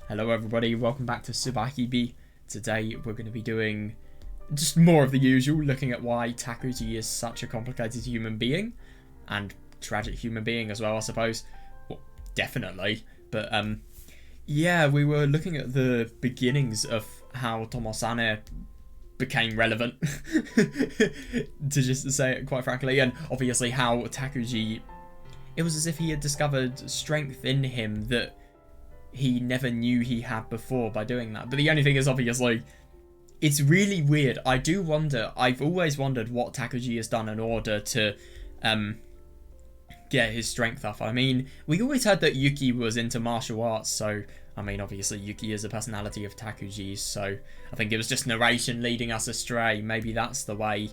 Hello everybody, welcome back to Subarashiki Hibi. Today we're going to be doing just more of the usual, looking at why Takuji is such a complicated human being, and tragic human being as well, I suppose. Well, definitely. But yeah, we were looking at the beginnings of how Tomosane became relevant, to just say it quite frankly, and obviously how Takuji, it was as if he had discovered strength in him that he never knew he had before by doing that. But the only thing is, obviously, it's really weird. I do wonder, I've always wondered what Takuji has done in order to get his strength up. I mean, we always heard that Yuki was into martial arts, so I mean, obviously Yuki is a personality of Takuji's, so I think it was just narration leading us astray. Maybe that's the way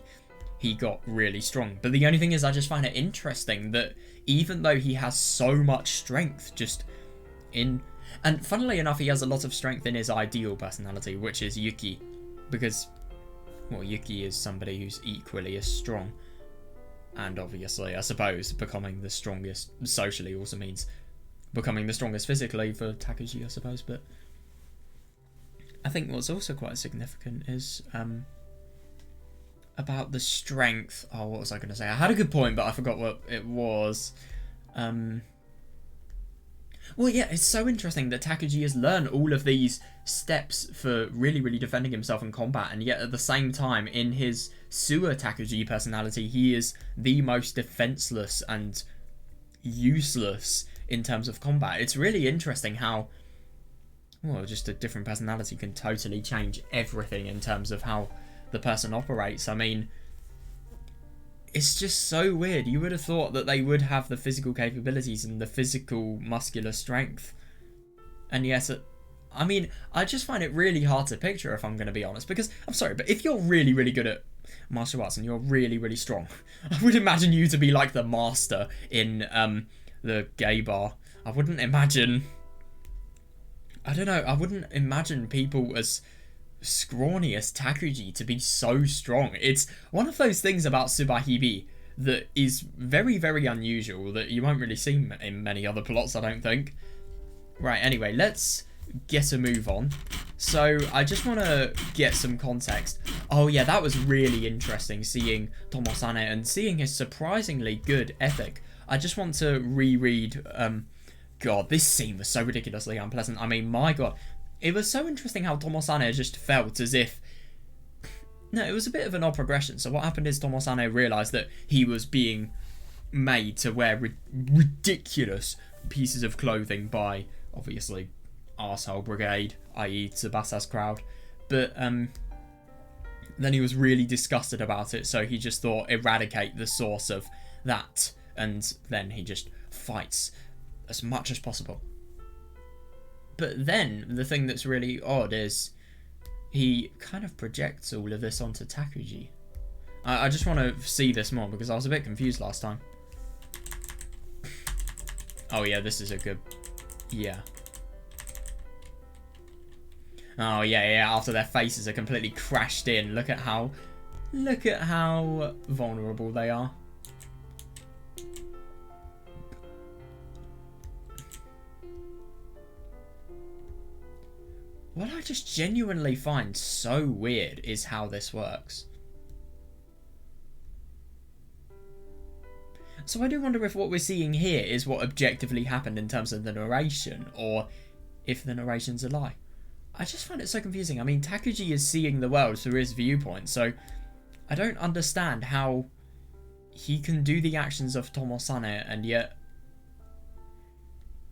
he got really strong. But the only thing is, I just find it interesting that even though he has so much strength just in... And funnily enough, he has a lot of strength in his ideal personality, which is Yuki. Because, well, Yuki is somebody who's equally as strong. And obviously, I suppose, becoming the strongest socially also means becoming the strongest physically for Takuji, I suppose. But I think what's also quite significant is about the strength. Oh, what was I going to say? I had a good point, but I forgot what it was. Well, yeah, it's so interesting that Takuji has learned all of these steps for really defending himself in combat, and yet at the same time, in his Sewer Takuji personality, he is the most defenseless and useless in terms of combat. It's really interesting how, well, just a different personality can totally change everything in terms of how the person operates. I mean, it's just so weird. You would have thought that they would have the physical capabilities and the physical muscular strength. And yet, I mean, I just find it really hard to picture, if I'm going to be honest. Because, I'm sorry, but if you're really good at martial arts and you're really strong, I would imagine you to be like the master in the gay bar. I wouldn't imagine... I don't know, I wouldn't imagine people as scrawny as Takuji to be so strong. It's one of those things about Subarashiki Hibi that is very unusual, that you won't really see in many other plots, I don't think. Right, anyway, let's get a move on. So I just want to get some context. Oh yeah, that was really interesting, seeing Tomosane and seeing his surprisingly good ethic. I just want to reread, God, this scene was so ridiculously unpleasant. I mean, my God. It was so interesting how Tomosane just felt as if... No, it was a bit of an odd progression. So what happened is Tomosane realised that he was being made to wear ridiculous pieces of clothing by, obviously, Arsehole Brigade, i.e. Tsubasa's crowd. But then he was really disgusted about it, so he just thought, eradicate the source of that. And then he just fights as much as possible. But then, the thing that's really odd is he kind of projects all of this onto Takuji. I just want to see this more because I was a bit confused last time. Oh yeah, this is a good... Yeah. Oh yeah, after their faces are completely crashed in. Look at how vulnerable they are. What I just genuinely find so weird is how this works. So I do wonder if what we're seeing here is what objectively happened in terms of the narration, or if the narration's a lie. I just find it so confusing. I mean, Takuji is seeing the world through his viewpoint, so I don't understand how he can do the actions of Tomosane and yet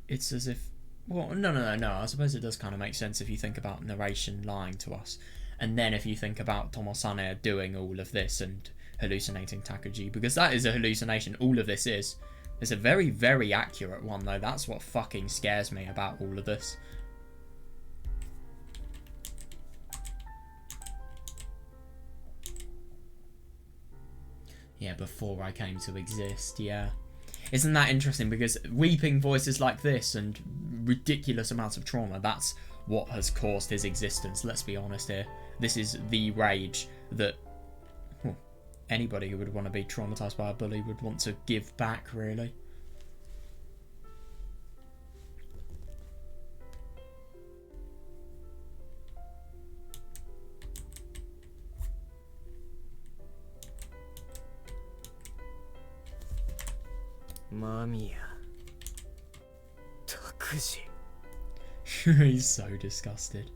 it's as if... Well, no. I suppose it does kind of make sense if you think about narration lying to us. And then if you think about Tomosane doing all of this and hallucinating Takuji, because that is a hallucination, all of this is. It's a very accurate one, though. That's what fucking scares me about all of this. Yeah, before I came to exist, yeah. Isn't that interesting? Because weeping voices like this and ridiculous amounts of trauma, that's what has caused his existence. Let's be honest here. This is the rage that anybody who would want to be traumatized by a bully would want to give back, really. Mamiya. Takuji. He's so disgusted.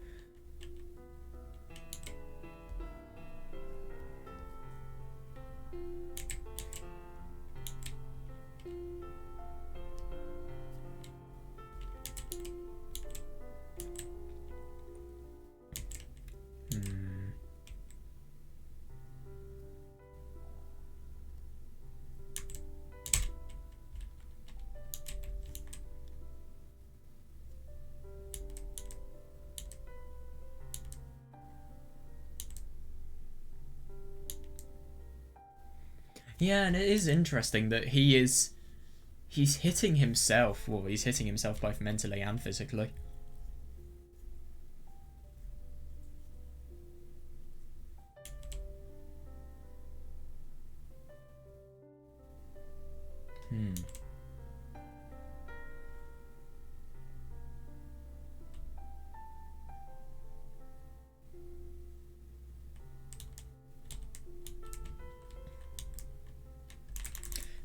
Yeah, and it is interesting that he's hitting himself. Well, he's hitting himself both mentally and physically.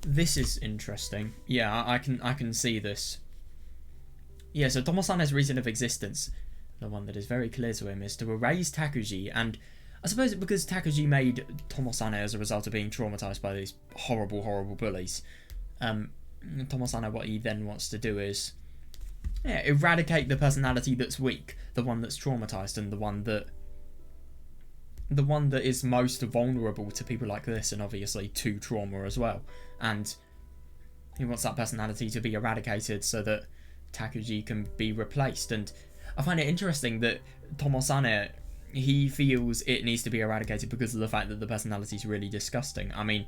This is interesting. Yeah, I can see this. Yeah, so Tomosane's reason of existence, the one that is very clear to him, is to erase Takuji, and I suppose because Takuji made Tomosane as a result of being traumatized by these horrible, horrible bullies, Tomosane, what he then wants to do is eradicate the personality that's weak, the one that's traumatized, and the one that is most vulnerable to people like this, and obviously to trauma as well. And he wants that personality to be eradicated so that Takuji can be replaced. And I find it interesting that Tomosane, he feels it needs to be eradicated because of the fact that the personality is really disgusting. I mean,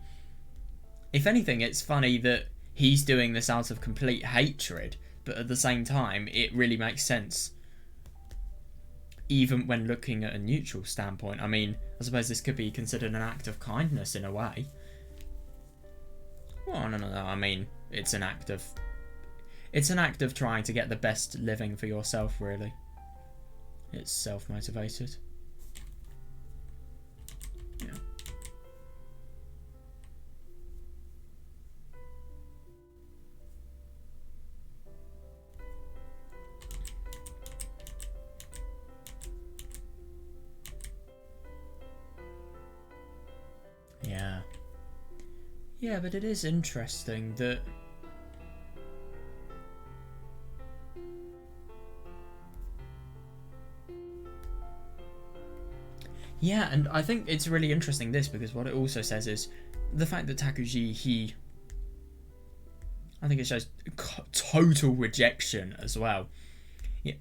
if anything, it's funny that he's doing this out of complete hatred, but at the same time, it really makes sense. Even when looking at a neutral standpoint. I mean, I suppose this could be considered an act of kindness in a way. Well, no. I mean, it's an act of trying to get the best living for yourself, really. It's self-motivated. Yeah. Yeah. Yeah, but it is interesting that yeah, and I think it's really interesting this, because what it also says is the fact that Takuji, I think it shows total rejection as well. Yeah.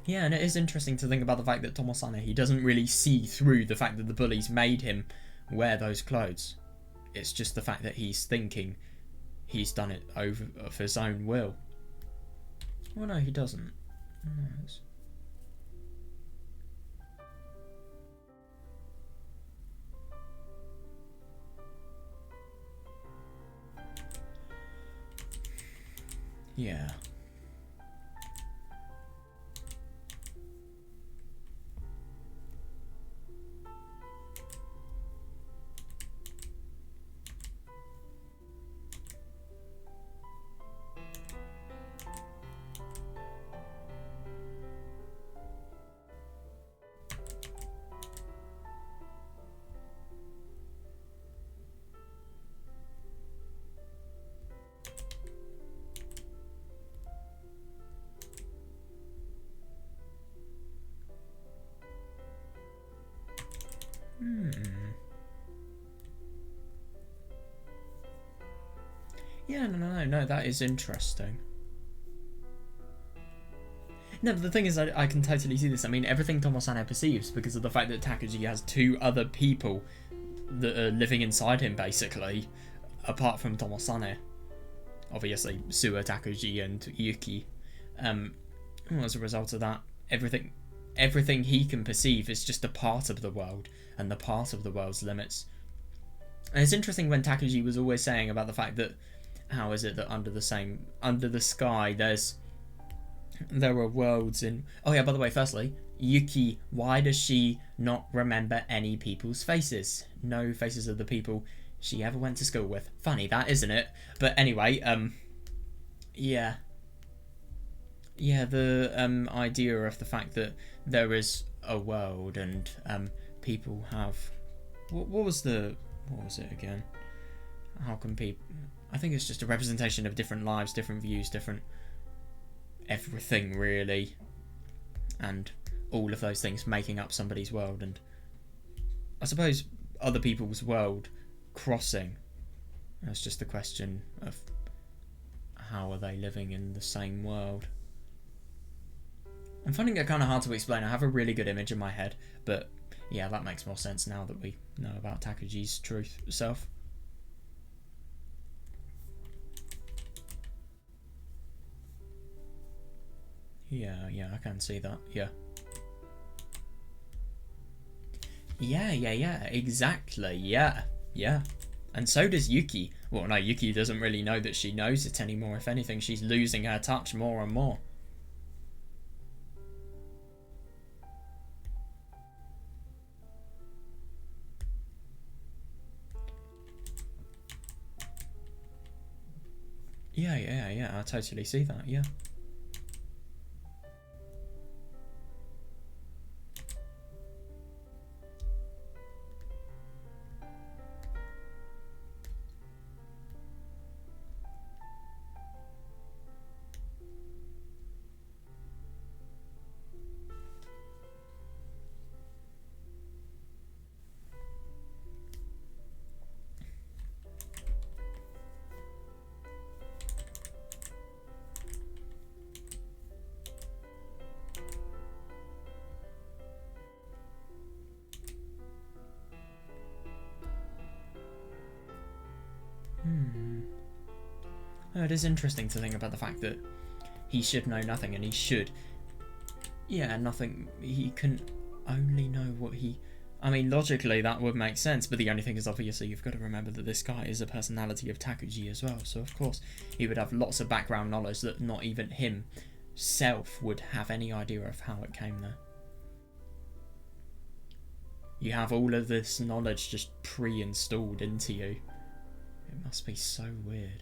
Yeah, and it is interesting to think about the fact that Tomosane, he doesn't really see through the fact that the bullies made him wear those clothes. It's just the fact that he's thinking he's done it over of his own will. Well, no, he doesn't. No, yeah. Yeah, no, that is interesting. No, but the thing is, I can totally see this. I mean, everything Tomosane perceives, because of the fact that Takuji has two other people that are living inside him, basically, apart from Tomosane. Obviously, Suo, Takuji, and Yuki. As a result of that, everything he can perceive is just a part of the world, and the part of the world's limits. And it's interesting when Takuji was always saying about the fact that how is it that under the sky there's There are worlds in. Oh yeah, by the way, firstly, Yuki, why does she not remember any people's faces? No faces of the people she ever went to school with. Funny that, isn't it? But anyway, yeah. Yeah, the idea of the fact that there is a world and people have what was it again? How can people? I think it's just a representation of different lives, different views, different everything really, and all of those things making up somebody's world. And I suppose other people's world crossing. That's just the question of how are they living in the same world. I'm finding it kind of hard to explain. I have a really good image in my head, but yeah, that makes more sense now that we know about Takuji's truth self. Yeah, I can see that, yeah. Yeah, exactly, yeah. And so does Yuki. Well, no, Yuki doesn't really know that she knows it anymore. If anything, she's losing her touch more and more. Yeah, I totally see that, yeah. Oh, it is interesting to think about the fact that he should know nothing, and he should. Yeah, nothing. He can only know what he. I mean, logically that would make sense, but the only thing is obviously you've got to remember that this guy is a personality of Takuji as well, so of course he would have lots of background knowledge that not even himself would have any idea of how it came there. You have all of this knowledge just pre-installed into you. It must be so weird.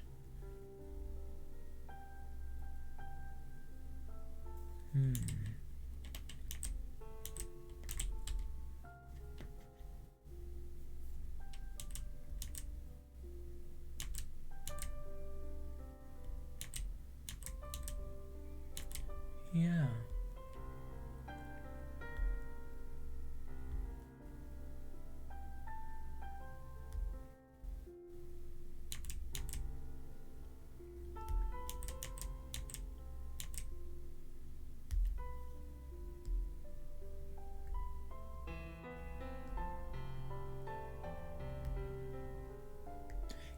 Yeah.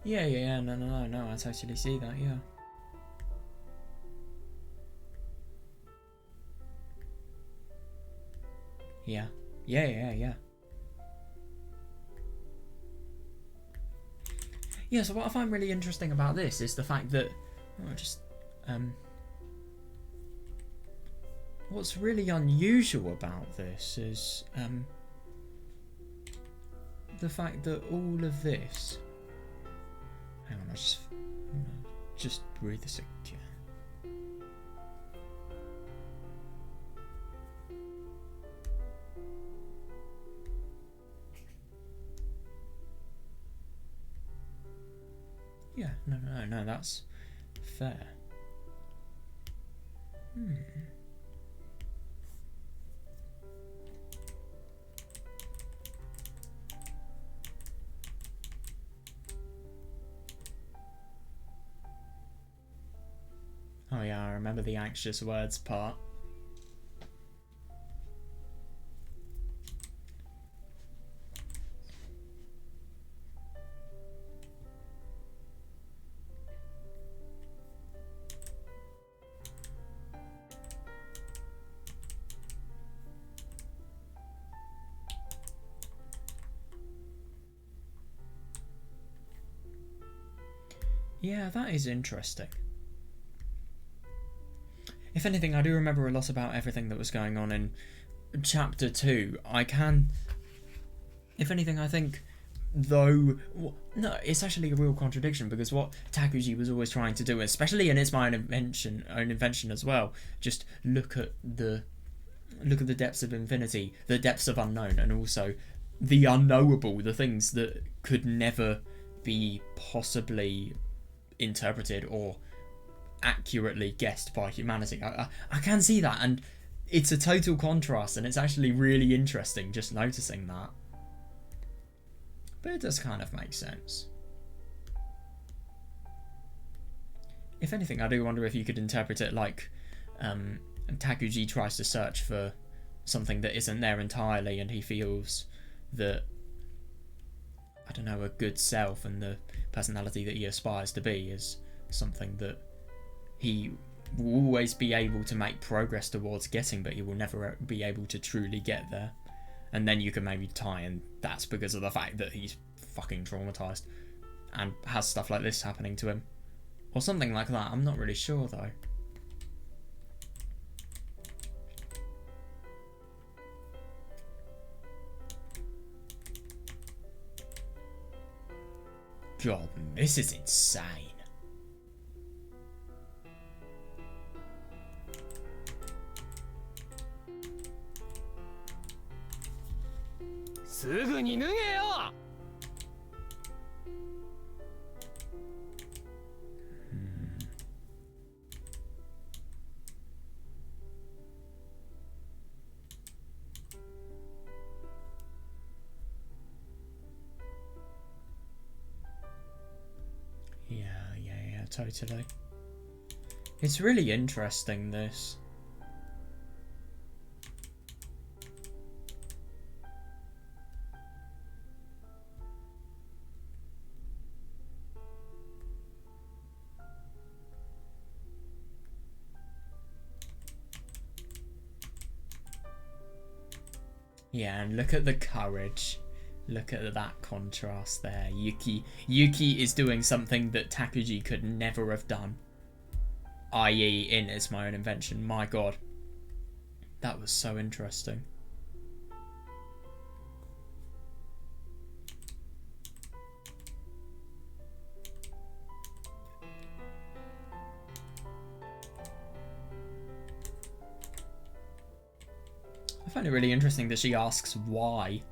Yeah, no, I totally see that, yeah. Yeah. Yeah, so what I find really interesting about this is the fact that, what's really unusual about this is, the fact that all of this, hang on, just breathe this again. Yeah, no, that's fair. Oh yeah, I remember the anxious words part. Yeah, that is interesting. If anything, I do remember a lot about everything that was going on in chapter 2. If anything, I think, though, no, it's actually a real contradiction, because what Takuji was always trying to do, especially in It's My Own Invention as well, just look at the depths of infinity, the depths of unknown, and also the unknowable, the things that could never be possibly interpreted or accurately guessed by humanity. I can see that, and it's a total contrast, and it's actually really interesting just noticing that. But it does kind of make sense. If anything, I do wonder if you could interpret it like Takuji tries to search for something that isn't there entirely, and he feels that, I don't know, a good self and the personality that he aspires to be is something that he will always be able to make progress towards getting, but he will never be able to truly get there. And then you can maybe tie in that's because of the fact that he's fucking traumatized and has stuff like this happening to him. Or something like that. I'm not really sure though. God, this is insane. Yeah, totally. It's really interesting, this. Yeah, and look at the courage. Look at that contrast there. Yuki is doing something that Takuji could never have done. I.e. in It's My Own Invention. My god. That was so interesting. I find it really interesting that she asks why.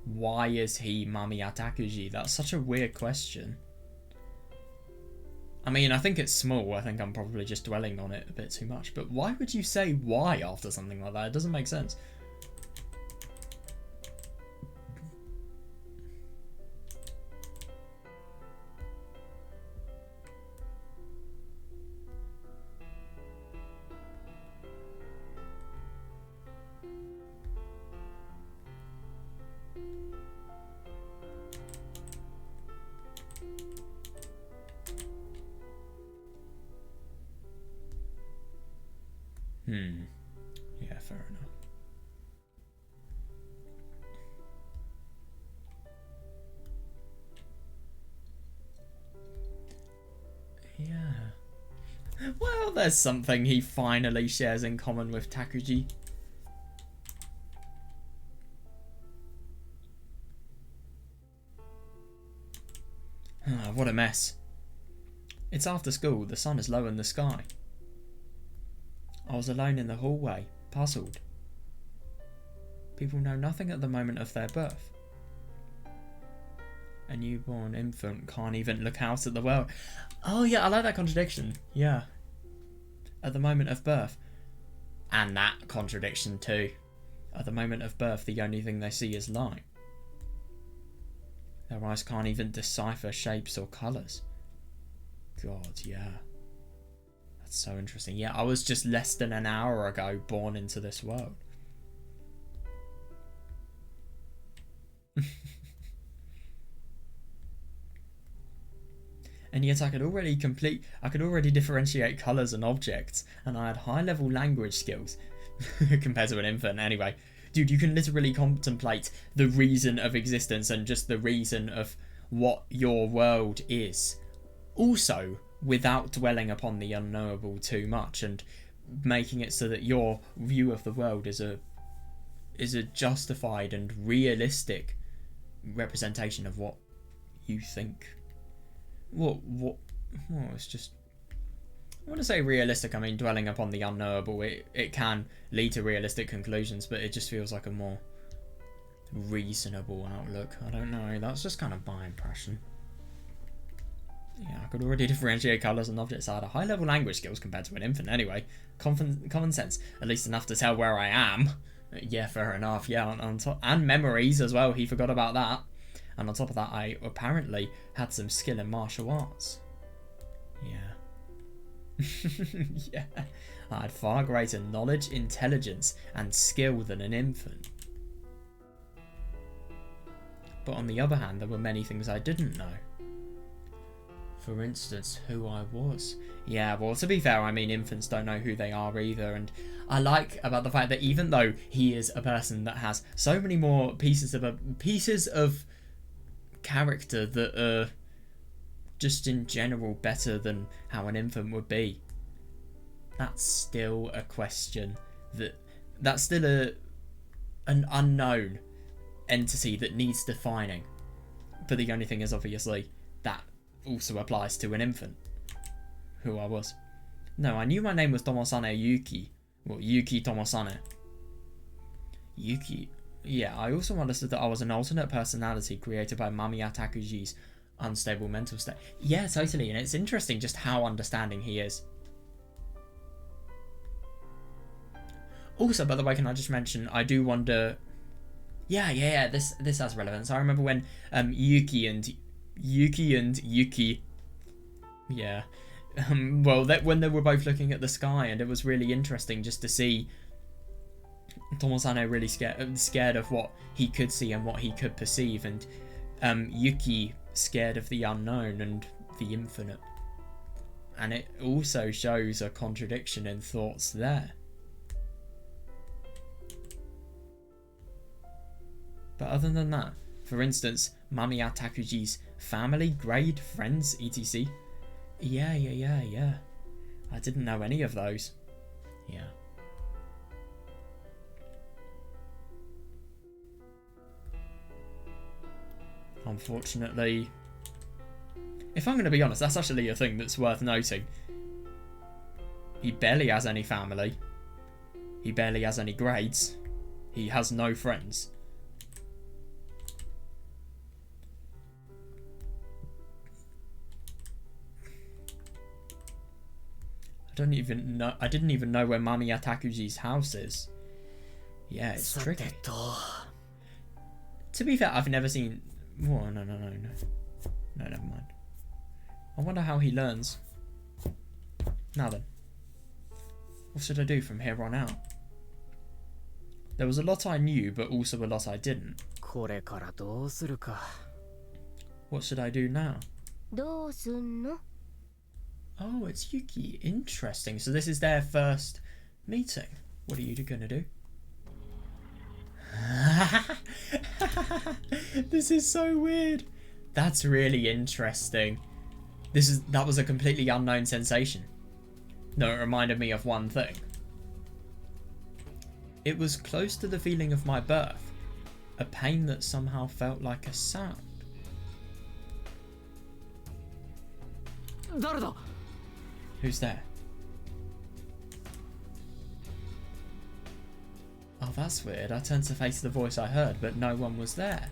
Why is he Mamiya Takuji? That's such a weird question. I mean, I think it's small. I think I'm probably just dwelling on it a bit too much. But why would you say why after something like that? It doesn't make sense. Yeah, fair enough. Yeah. Well, there's something he finally shares in common with Takuji. What a mess. It's after school. The sun is low in the sky. I was alone in the hallway, puzzled. People know nothing at the moment of their birth. A newborn infant can't even look out at the world. Oh yeah, I like that contradiction. Yeah. At the moment of birth. And that contradiction too. At the moment of birth, the only thing they see is light. Their eyes can't even decipher shapes or colours. God, yeah. That's so interesting. Yeah, I was just less than an hour ago born into this world. And yet I could already differentiate colours and objects, and I had high-level language skills compared to an infant. Anyway, dude, you can literally contemplate the reason of existence and just the reason of what your world is. Also, without dwelling upon the unknowable too much, and making it so that your view of the world is a justified and realistic representation of what you think. Well, it's just, I want to say realistic. I mean, dwelling upon the unknowable, it can lead to realistic conclusions, but it just feels like a more reasonable outlook. I don't know, that's just kind of my impression. Yeah, I could already differentiate colours and objects. I had a high level language skills compared to an infant anyway. Common sense, at least enough to tell where I am. Yeah, fair enough. Yeah, on top, and memories as well, he forgot about that. And on top of that, I apparently had some skill in martial arts. Yeah. Yeah, I had far greater knowledge, intelligence and skill than an infant. But on the other hand, there were many things I didn't know. For instance, who I was. Yeah, well, to be fair, I mean, infants don't know who they are either, and I like about the fact that even though he is a person that has so many more pieces of character that are just in general better than how an infant would be, that's still a question that's still an unknown entity that needs defining. But the only thing is, obviously, that also applies to an infant, who I was. No, I knew my name was Tomosane Yuki. Well, Yuki Tomosane. Yuki. Yeah, I also understood that I was an alternate personality created by Mamiya Takuji's unstable mental state. Yeah, totally, and it's interesting just how understanding he is. Also, by the way, can I just mention, I do wonder... Yeah, this has relevance. I remember when Yuki and Yuki... Yeah. When they were both looking at the sky, and it was really interesting just to see Tomosane really scared of what he could see and what he could perceive, and Yuki scared of the unknown and the infinite. And it also shows a contradiction in thoughts there. But other than that, for instance, Mamiya Takuji's family, grade, friends, etc. Yeah. I didn't know any of those. Yeah. Unfortunately, if I'm going to be honest, that's actually a thing that's worth noting. He barely has any family. He barely has any grades. He has no friends. I didn't even know where Mamiya Takuji's house is. Yeah, it's tricky. To be fair, I've never seen... Oh, no. No, never mind. I wonder how he learns. Now then. What should I do from here on out? There was a lot I knew, but also a lot I didn't. What should I do now? Oh, it's Yuki. Interesting. So this is their first meeting. What are you gonna do? This is so weird. That's really interesting. That was a completely unknown sensation. No, it reminded me of one thing. It was close to the feeling of my birth. A pain that somehow felt like a sound. Who's there? Oh, that's weird. I turned to face the voice I heard, but no one was there.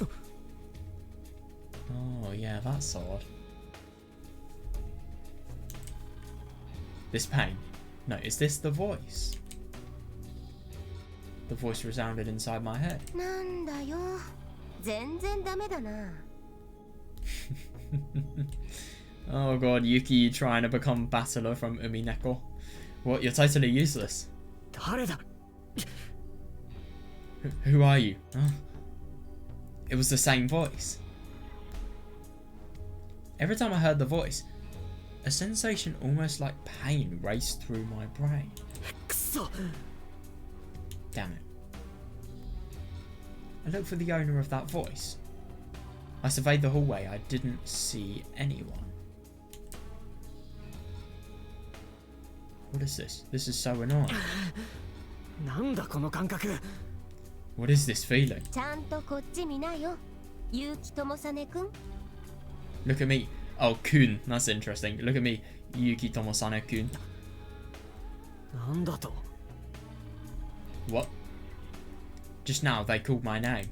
Oh, yeah, that's odd. This pain. No, is this the voice? The voice resounded inside my head. Oh god, Yuki trying to become battler from Umineko. What, you're totally useless. Who are you? Oh. It was the same voice. Every time I heard the voice, a sensation almost like pain raced through my brain. Damn it. I looked for the owner of that voice. I surveyed the hallway. I didn't see anyone. What is this? This is so annoying. なんだこの感覚。 What is this feeling? ちゃんとこっち見なよ。結城智実くん。 Look at me. Oh, Kun. That's interesting. Look at me. Yuki Tomosane-kun. なんだと。 What? Just now they called my name.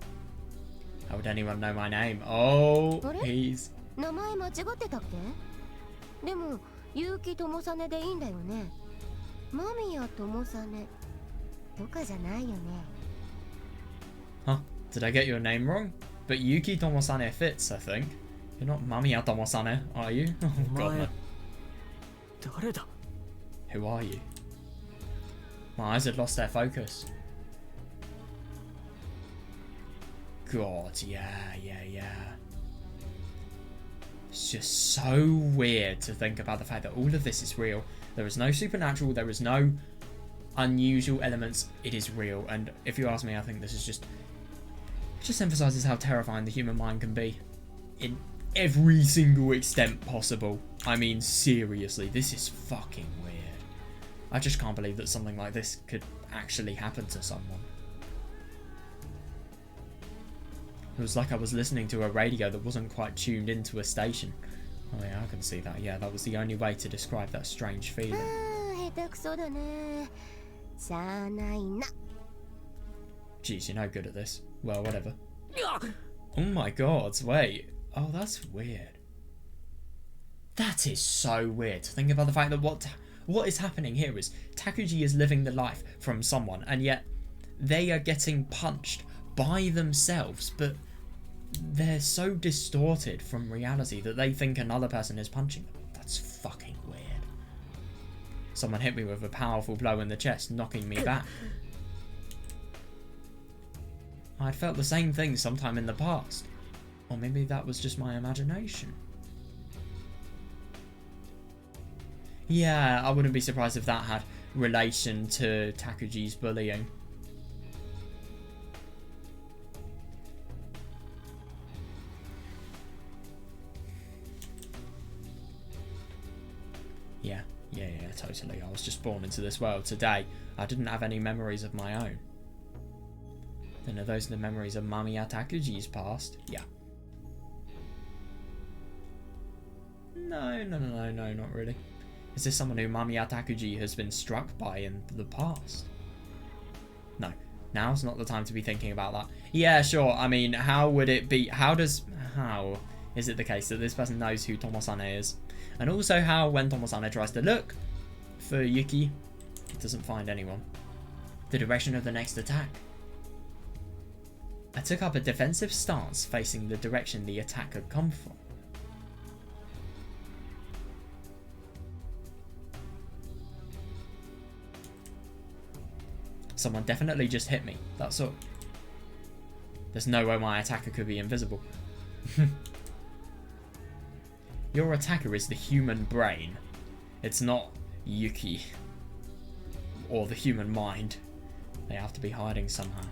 How would anyone know my name? Oh, he's... 名前間違ってたっけ？でも結城智実でいいんだよね。間宮智実とかじゃないよね。 Huh? Did I get your name wrong? But Yuki Tomosane fits, I think. You're not Mamiya Tomosane, are you? Oh god, no. 誰だ。 Who are you? My eyes had lost their focus. God, yeah. It's just so weird to think about the fact that all of this is real. There is no supernatural, there is no unusual elements. It is real, and if you ask me, I think this is just emphasizes how terrifying the human mind can be in every single extent possible. I mean, seriously, this is fucking weird. I just can't believe that something like this could actually happen to someone. It was like I was listening to a radio that wasn't quite tuned into a station. Oh yeah, I can see that. Yeah, that was the only way to describe that strange feeling. 下手くそだね。しゃあないな。 Jeez, you're no good at this. Well, whatever. Oh my god, wait. Oh, that's weird. That is so weird to think about the fact that what is happening here is Takuji is living the life from someone, and yet they are getting punched by themselves, but they're so distorted from reality that they think another person is punching them. That's fucking weird. Someone hit me with a powerful blow in the chest, knocking me back. I'd felt the same thing sometime in the past. Or maybe that was just my imagination. Yeah, I wouldn't be surprised if that had relation to Takuji's bullying. Yeah, totally. I was just born into this world today. I didn't have any memories of my own. Then are those the memories of Mamiya Takuji's past? Yeah. No, not really. Is this someone who Mamiya Takuji has been struck by in the past? No, now's not the time to be thinking about that. Yeah, sure, I mean, how would it be, how is it the case that this person knows who Tomosane is? And also how, when Tomosane tries to look for Yuki, it doesn't find anyone. The direction of the next attack. I took up a defensive stance facing the direction the attack had come from. Someone definitely just hit me, that's all. There's no way my attacker could be invisible. Your attacker is the human brain. It's not Yuki. Or the human mind. They have to be hiding somehow.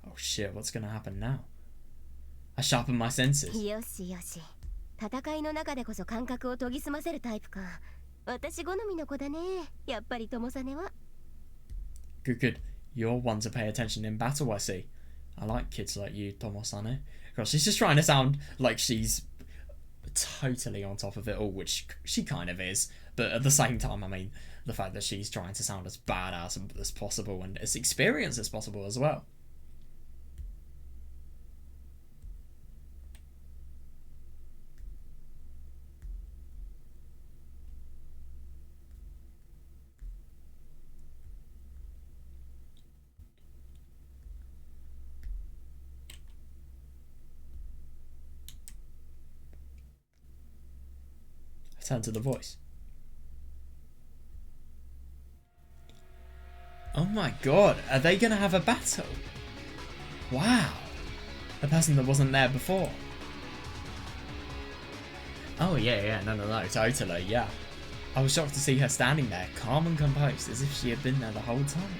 Oh shit, what's gonna happen now? I sharpen my senses. よしよし。戦いの中でこそ感覚を研ぎ澄ませるタイプか。私好みの子だね。やっぱり友実は。Good. You're one to pay attention in battle, I see. I like kids like you, Tomosane. Because she's just trying to sound like she's totally on top of it all, which she kind of is. But at the same time, I mean, the fact that she's trying to sound as badass as possible and as experienced as possible as well. Turn to the voice. Oh my god, are they gonna have a battle? Wow. The person that wasn't there before. Oh yeah, no, totally, yeah. I was shocked to see her standing there, calm and composed, as if she had been there the whole time.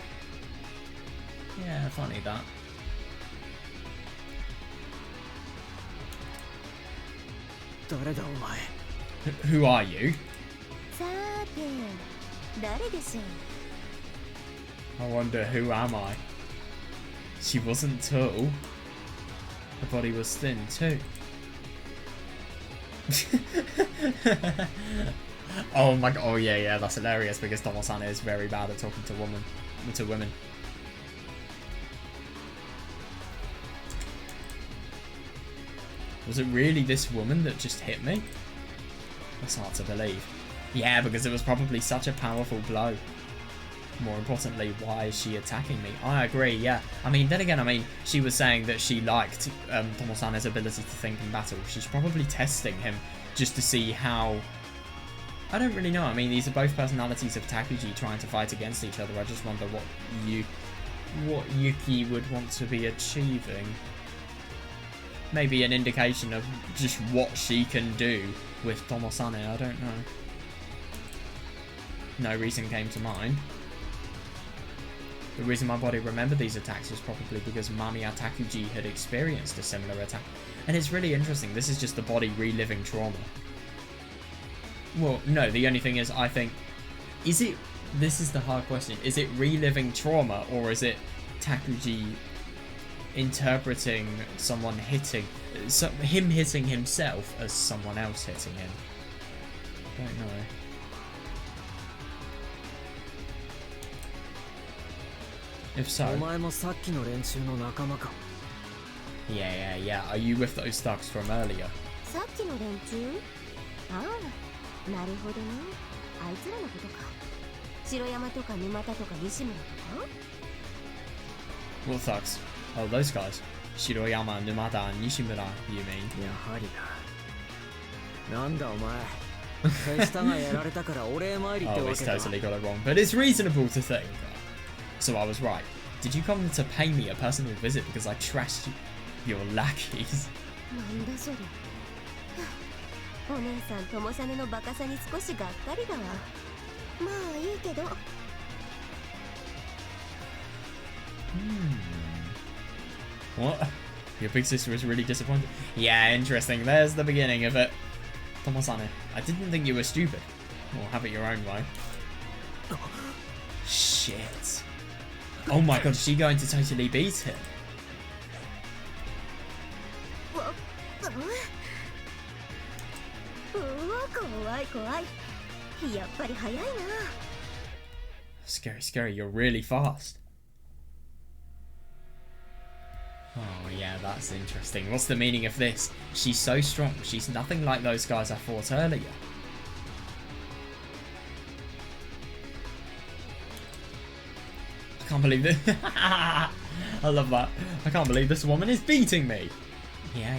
Yeah, funny that. Who are you? さて誰でしょう I wonder, who am I? She wasn't tall. Her body was thin too. Oh my god, oh yeah, that's hilarious because Tomosane is very bad at talking to women. Was it really this woman that just hit me? That's hard to believe. Yeah, because it was probably such a powerful blow. More importantly, why is she attacking me? I agree, yeah. I mean, then again, she was saying that she liked Tomosane's ability to think in battle. She's probably testing him just to see how... I don't really know. I mean, these are both personalities of Takuji trying to fight against each other. I just wonder what Yuki would want to be achieving. Maybe an indication of just what she can do with Tomosane. I don't know. No reason came to mind. The reason my body remembered these attacks was probably because Mamiya Takuji had experienced a similar attack. And it's really interesting. This is just the body reliving trauma. Well, no, the only thing is, I think... Is it... This is the hard question. Is it reliving trauma, or is it Takuji interpreting someone hitting... him hitting himself as someone else hitting him? I don't know. If so... Yeah. Are you with those thugs from earlier? さっきの連中ああ、なるほどね。あいつらのことか。城山とか沼田とか西村とか What thugs? Oh, those guys. Shiroyama, Numata, and Nishimura, you mean? やはりな。なんだお前。手下がやられたからお礼参りって Oh, わ he's けか。 totally got it wrong. But it's reasonable to think. So I was right. Did you come to pay me a personal visit because I trashed your lackeys? なんだそれ。お姉さん、友実のバカさに少しがっかりだわ。まあいいけど。What? Your big sister was really disappointed? Yeah, interesting. There's the beginning of it. Tomosane, I didn't think you were stupid. Well, have it your own way. Shit. Oh my god, is she going to totally beat him? 怖い怖い。やっぱり早いな。Scary, scary. You're really fast. Oh yeah, that's interesting. What's the meaning of this? She's so strong. She's nothing like those guys I fought earlier. I can't believe this. I love that. I can't believe this woman is beating me. Yeah.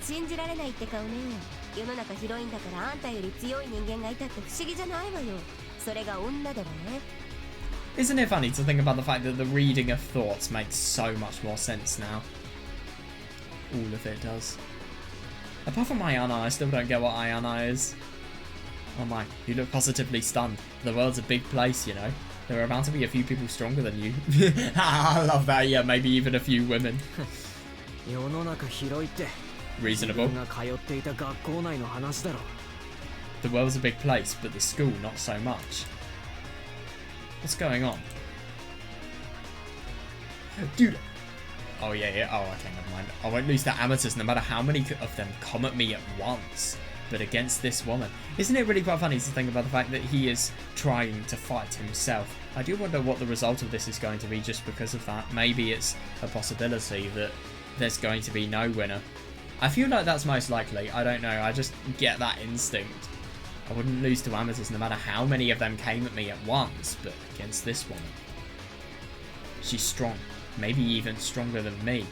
信じられないって顔ね。世の中広いんだからあんたより強い人間がいたって不思議じゃないわよ。それが女ではね。Isn't it funny to think about the fact that the reading of thoughts makes so much more sense now? All of it does. Apart from Ayana, I still don't get what Ayana is. Oh my, you look positively stunned. The world's a big place, you know. There are bound to be a few people stronger than you. I love that, yeah, maybe even a few women. 世の中広いって。 Reasonable. The world's a big place, but the school not so much. What's going on? Dude! Oh yeah. Oh, okay, never mind. I won't lose to amateurs no matter how many of them come at me at once. But against this woman. Isn't it really quite funny to think about the fact that he is trying to fight himself? I do wonder what the result of this is going to be just because of that. Maybe it's a possibility that there's going to be no winner. I feel like that's most likely. I don't know. I just get that instinct. I wouldn't lose to amateurs no matter how many of them came at me at once, but against this woman. She's strong. Maybe even stronger than me.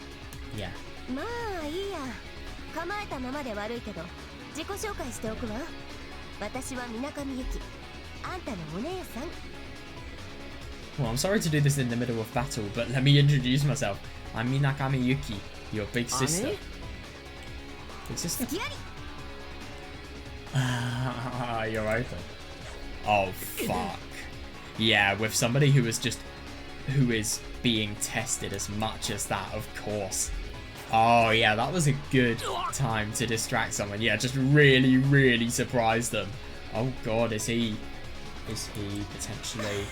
Yeah. まあいいや。構えたままで悪いけど、自己紹介しておくわ。私は水上由紀。あんたのお姉さん。Well, I'm sorry to do this in the middle of battle, but let me introduce myself. I'm Minakami Yuki, your big sister. Big sister? You're open. Oh, fuck. Yeah, with somebody who was just who is being tested as much as that, of course. Oh yeah, that was a good time to distract someone. Yeah, just really, really surprise them. Oh god, is he potentially...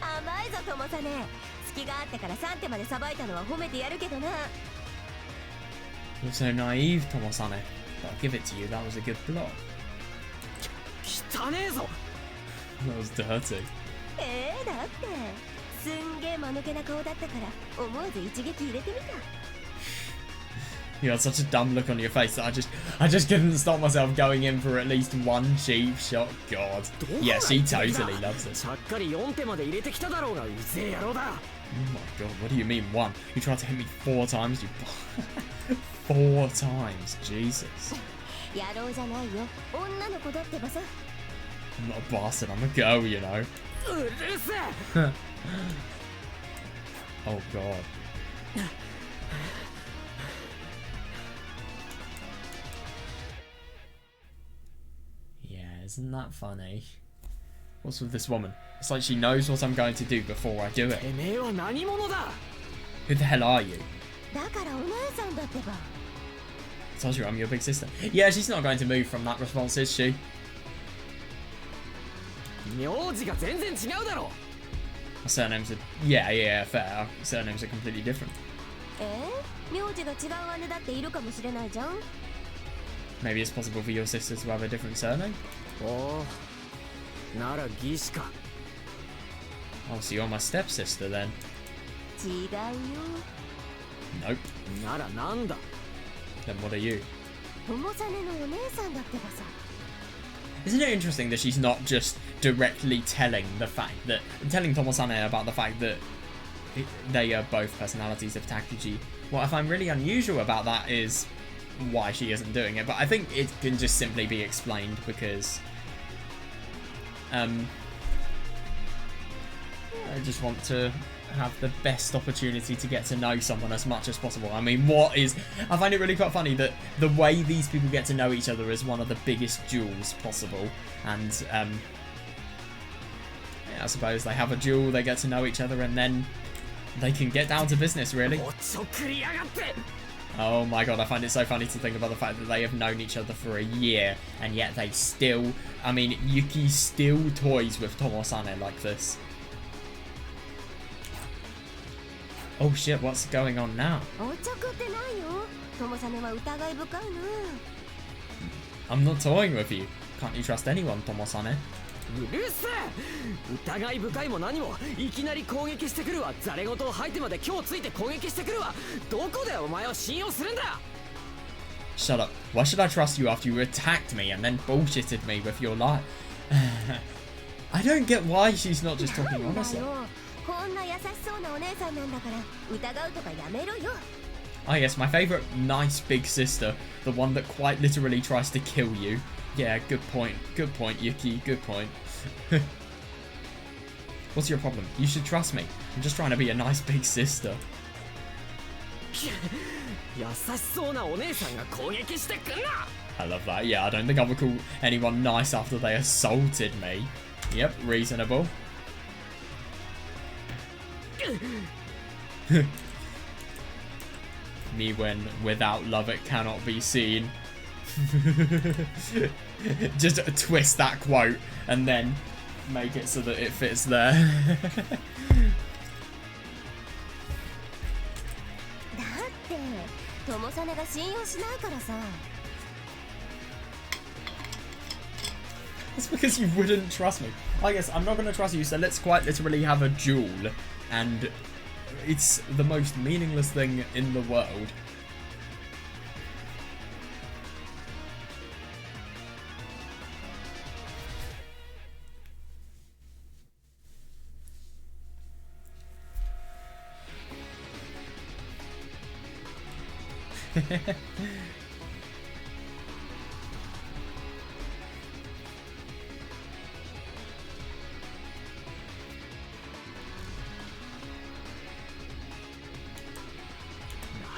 甘いぞ友さね。隙があったから3手までさばいたのは褒めてやるけどな。 You're so naive, Tomosane. But I'll give it to you, that was a good block. 汚ねえぞ。 That was dirty. だってすんげえ間抜けな顔だったから思わず一撃入れてみた。 You had such a dumb look on your face that I just couldn't stop myself going in for at least one cheap shot. God. Yeah, she totally loves it. ちゃっかり4手まで入れてきただろうがうぜえ野郎だ。 Oh my god, what do you mean one? You tried to hit me 4 times, you... 4 times, Jesus. 野郎じゃないよ。女の子だってばさ。 I'm not a bastard, I'm a girl, you know. うるせえ。 Oh god. Yeah, isn't that funny? What's with this woman? It's like she knows what I'm going to do before I do it. てめえは何者だ。 Who the hell are you? だからお姉さんだってば。 I told you I'm your big sister. Yeah, she's not going to move from that response, is she? 名字が全然違うだろ。 Our surnames are... Yeah, fair. Our surnames are completely different. 名字が違う姉だっているかもしれないじゃん。 Maybe it's possible for your sister to have a different surname? おお。なら義士か。 Oh, so you're my stepsister then? 違うよ。 Nope. ならなんだ。 Then what are you? 友さねのお姉さんだってばさ。 Isn't it interesting that she's not just directly telling Tomosane about the fact that they are both personalities of Takuji? What I find really unusual about that is why she isn't doing it, but I think it can just simply be explained because I just want to have the best opportunity to get to know someone as much as possible. I mean, I find it really quite funny that the way these people get to know each other is one of the biggest duels possible, and yeah, I suppose they have a duel, they get to know each other, and then they can get down to business, really. Oh my god, I find it so funny to think about the fact that they have known each other for a year, and yet they still... I mean, Yuki still toys with Tomosane like this. Oh shit, what's going on now? I'm not toying with you. Can't you trust anyone, Tomosane? うるせえ。疑い深いも何もいきなり攻撃してくるわ。ザレ事を吐いてまで今日ついて攻撃してくるわ。どこでお前を信用するんだ。 Shut up. Why should I trust you after you attacked me and then bullshitted me with your lie? I don't get why she's not just talking honestly. こんな優しそうなお姉さんなんだから疑うとかやめろよ。 Oh yes, my favourite nice big sister, the one that quite literally tries to kill you. Yeah, good point, Yuki, good point. What's your problem? You should trust me. I'm just trying to be a nice big sister. 優しそうなお姉さんが攻撃してくんな。 I love that. Yeah, I don't think I would call anyone nice after they assaulted me. Yep, reasonable. Me when without love it cannot be seen. Just twist that quote and then make it so that it fits there. That's because you wouldn't trust me. I guess I'm not going to trust you, so let's quite literally have a duel. And it's the most meaningless thing in the world.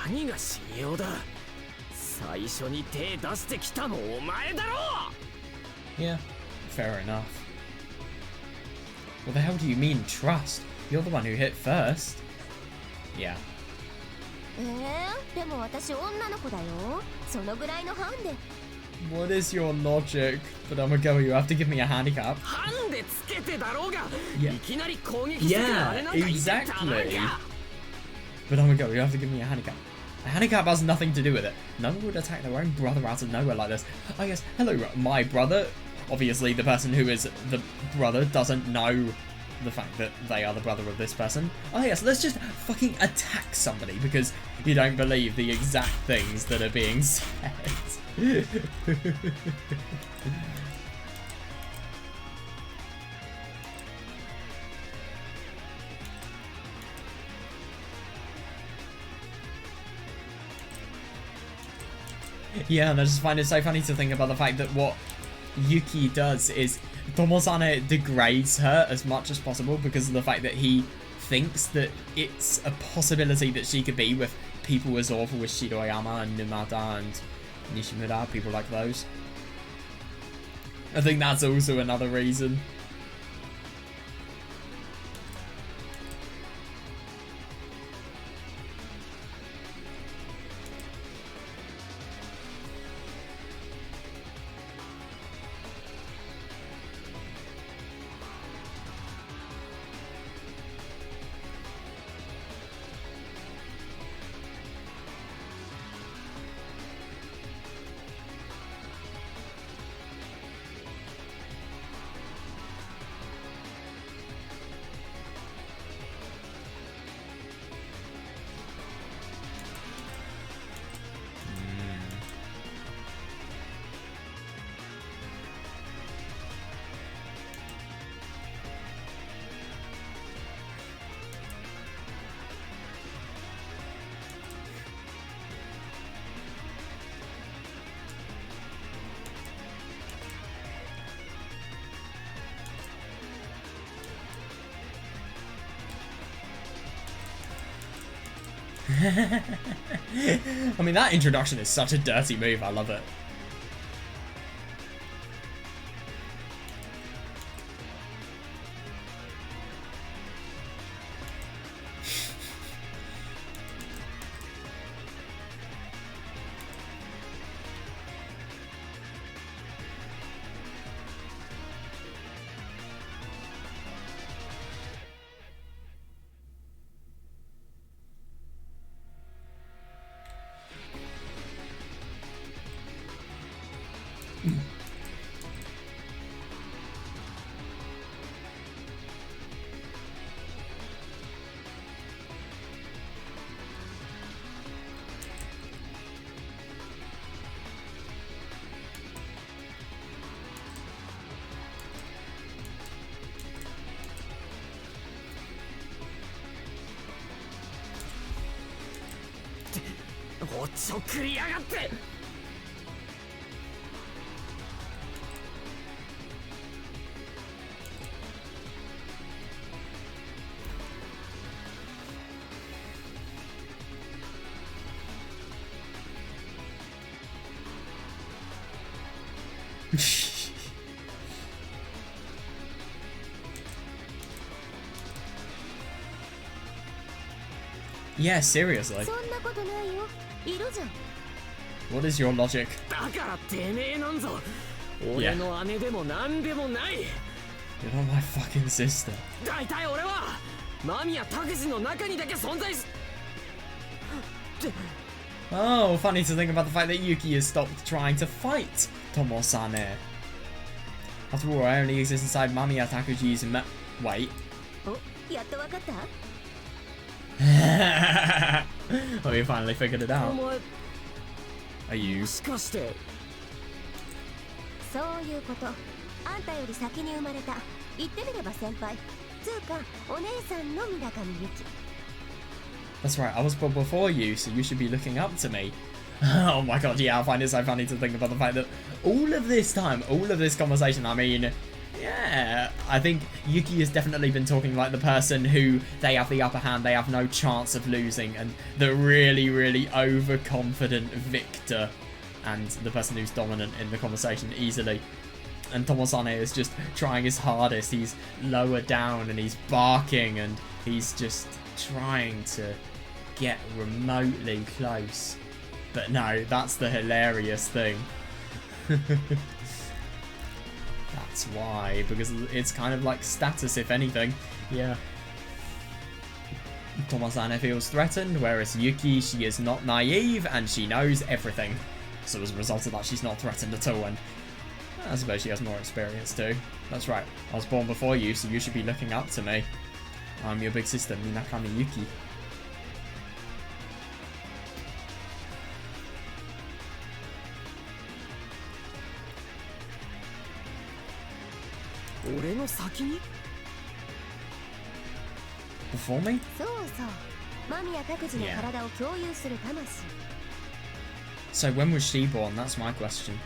何が信用だ。最初に手出してきたのお前だろ。 Yeah, fair enough. What the hell do you mean trust? You're the one who hit first. Yeah. でも私女の子だよ。そのぐらいのハンデ。What is your logic? But I'm a girl, you have to give me a handicap. ハンデつけてだろうが、 Yeah. いきなり攻撃してくるあれ Yeah, なんか言ってたまる exactly. か。 But I'm a girl, you have to give me a handicap. A handicap has nothing to do with it. No one would attack their own brother out of nowhere like this. I guess, hello, my brother. Obviously, the person who is the brother doesn't know the fact that they are the brother of this person. Oh yes, let's just fucking attack somebody because you don't believe the exact things that are being said. Yeah, and I just find it so funny to think about the fact that what Yuki does is Tomosane degrades her as much as possible because of the fact that he thinks that it's a possibility that she could be with people as awful as Shiroyama and Numata and Nishimura, people like those. I think that's also another reason. I mean, that introduction is such a dirty move. I love it.おちょくりやがって。Yeah, seriously. そんなことないよ。いるじゃん。What is your logic? だからてめえなんぞ。俺の姉でもなんでもない。You're not my fucking sister. だいたい俺は間宮拓司の中にだけ存在し。Oh, funny to think about the fact that Yuki has stopped trying to fight Tomosane. After all, I only exist inside Mamiya Takuji's Wait. お、やっとわかった？ Oh, you finally figured it お out. 前 Are you? もしかして。そういうこと。あんたより先に生まれた。言ってみれば先輩。つうか、お姉さんの村上由紀。That's right, I was born before you, so you should be looking up to me. Oh my god, yeah, I find it so funny to think about the fact that all of this time, all of this conversation, I mean, yeah, I think Yuki has definitely been talking like the person who they have the upper hand, they have no chance of losing, and the really, really overconfident victor, and the person who's dominant in the conversation easily. And Tomosane is just trying his hardest, he's lower down and he's barking and He's just trying to get remotely close. But no, that's the hilarious thing. That's why, because it's kind of like status, if anything. Yeah. Tomosane feels threatened, whereas Yuki, she is not naive and she knows everything. So as a result of that, she's not threatened at all, and I suppose she has more experience too. That's right, I was born before you, so you should be looking up to me. I'm your big sister, Minakami Yuki. Before me? Yeah. So when was she born? That's my question.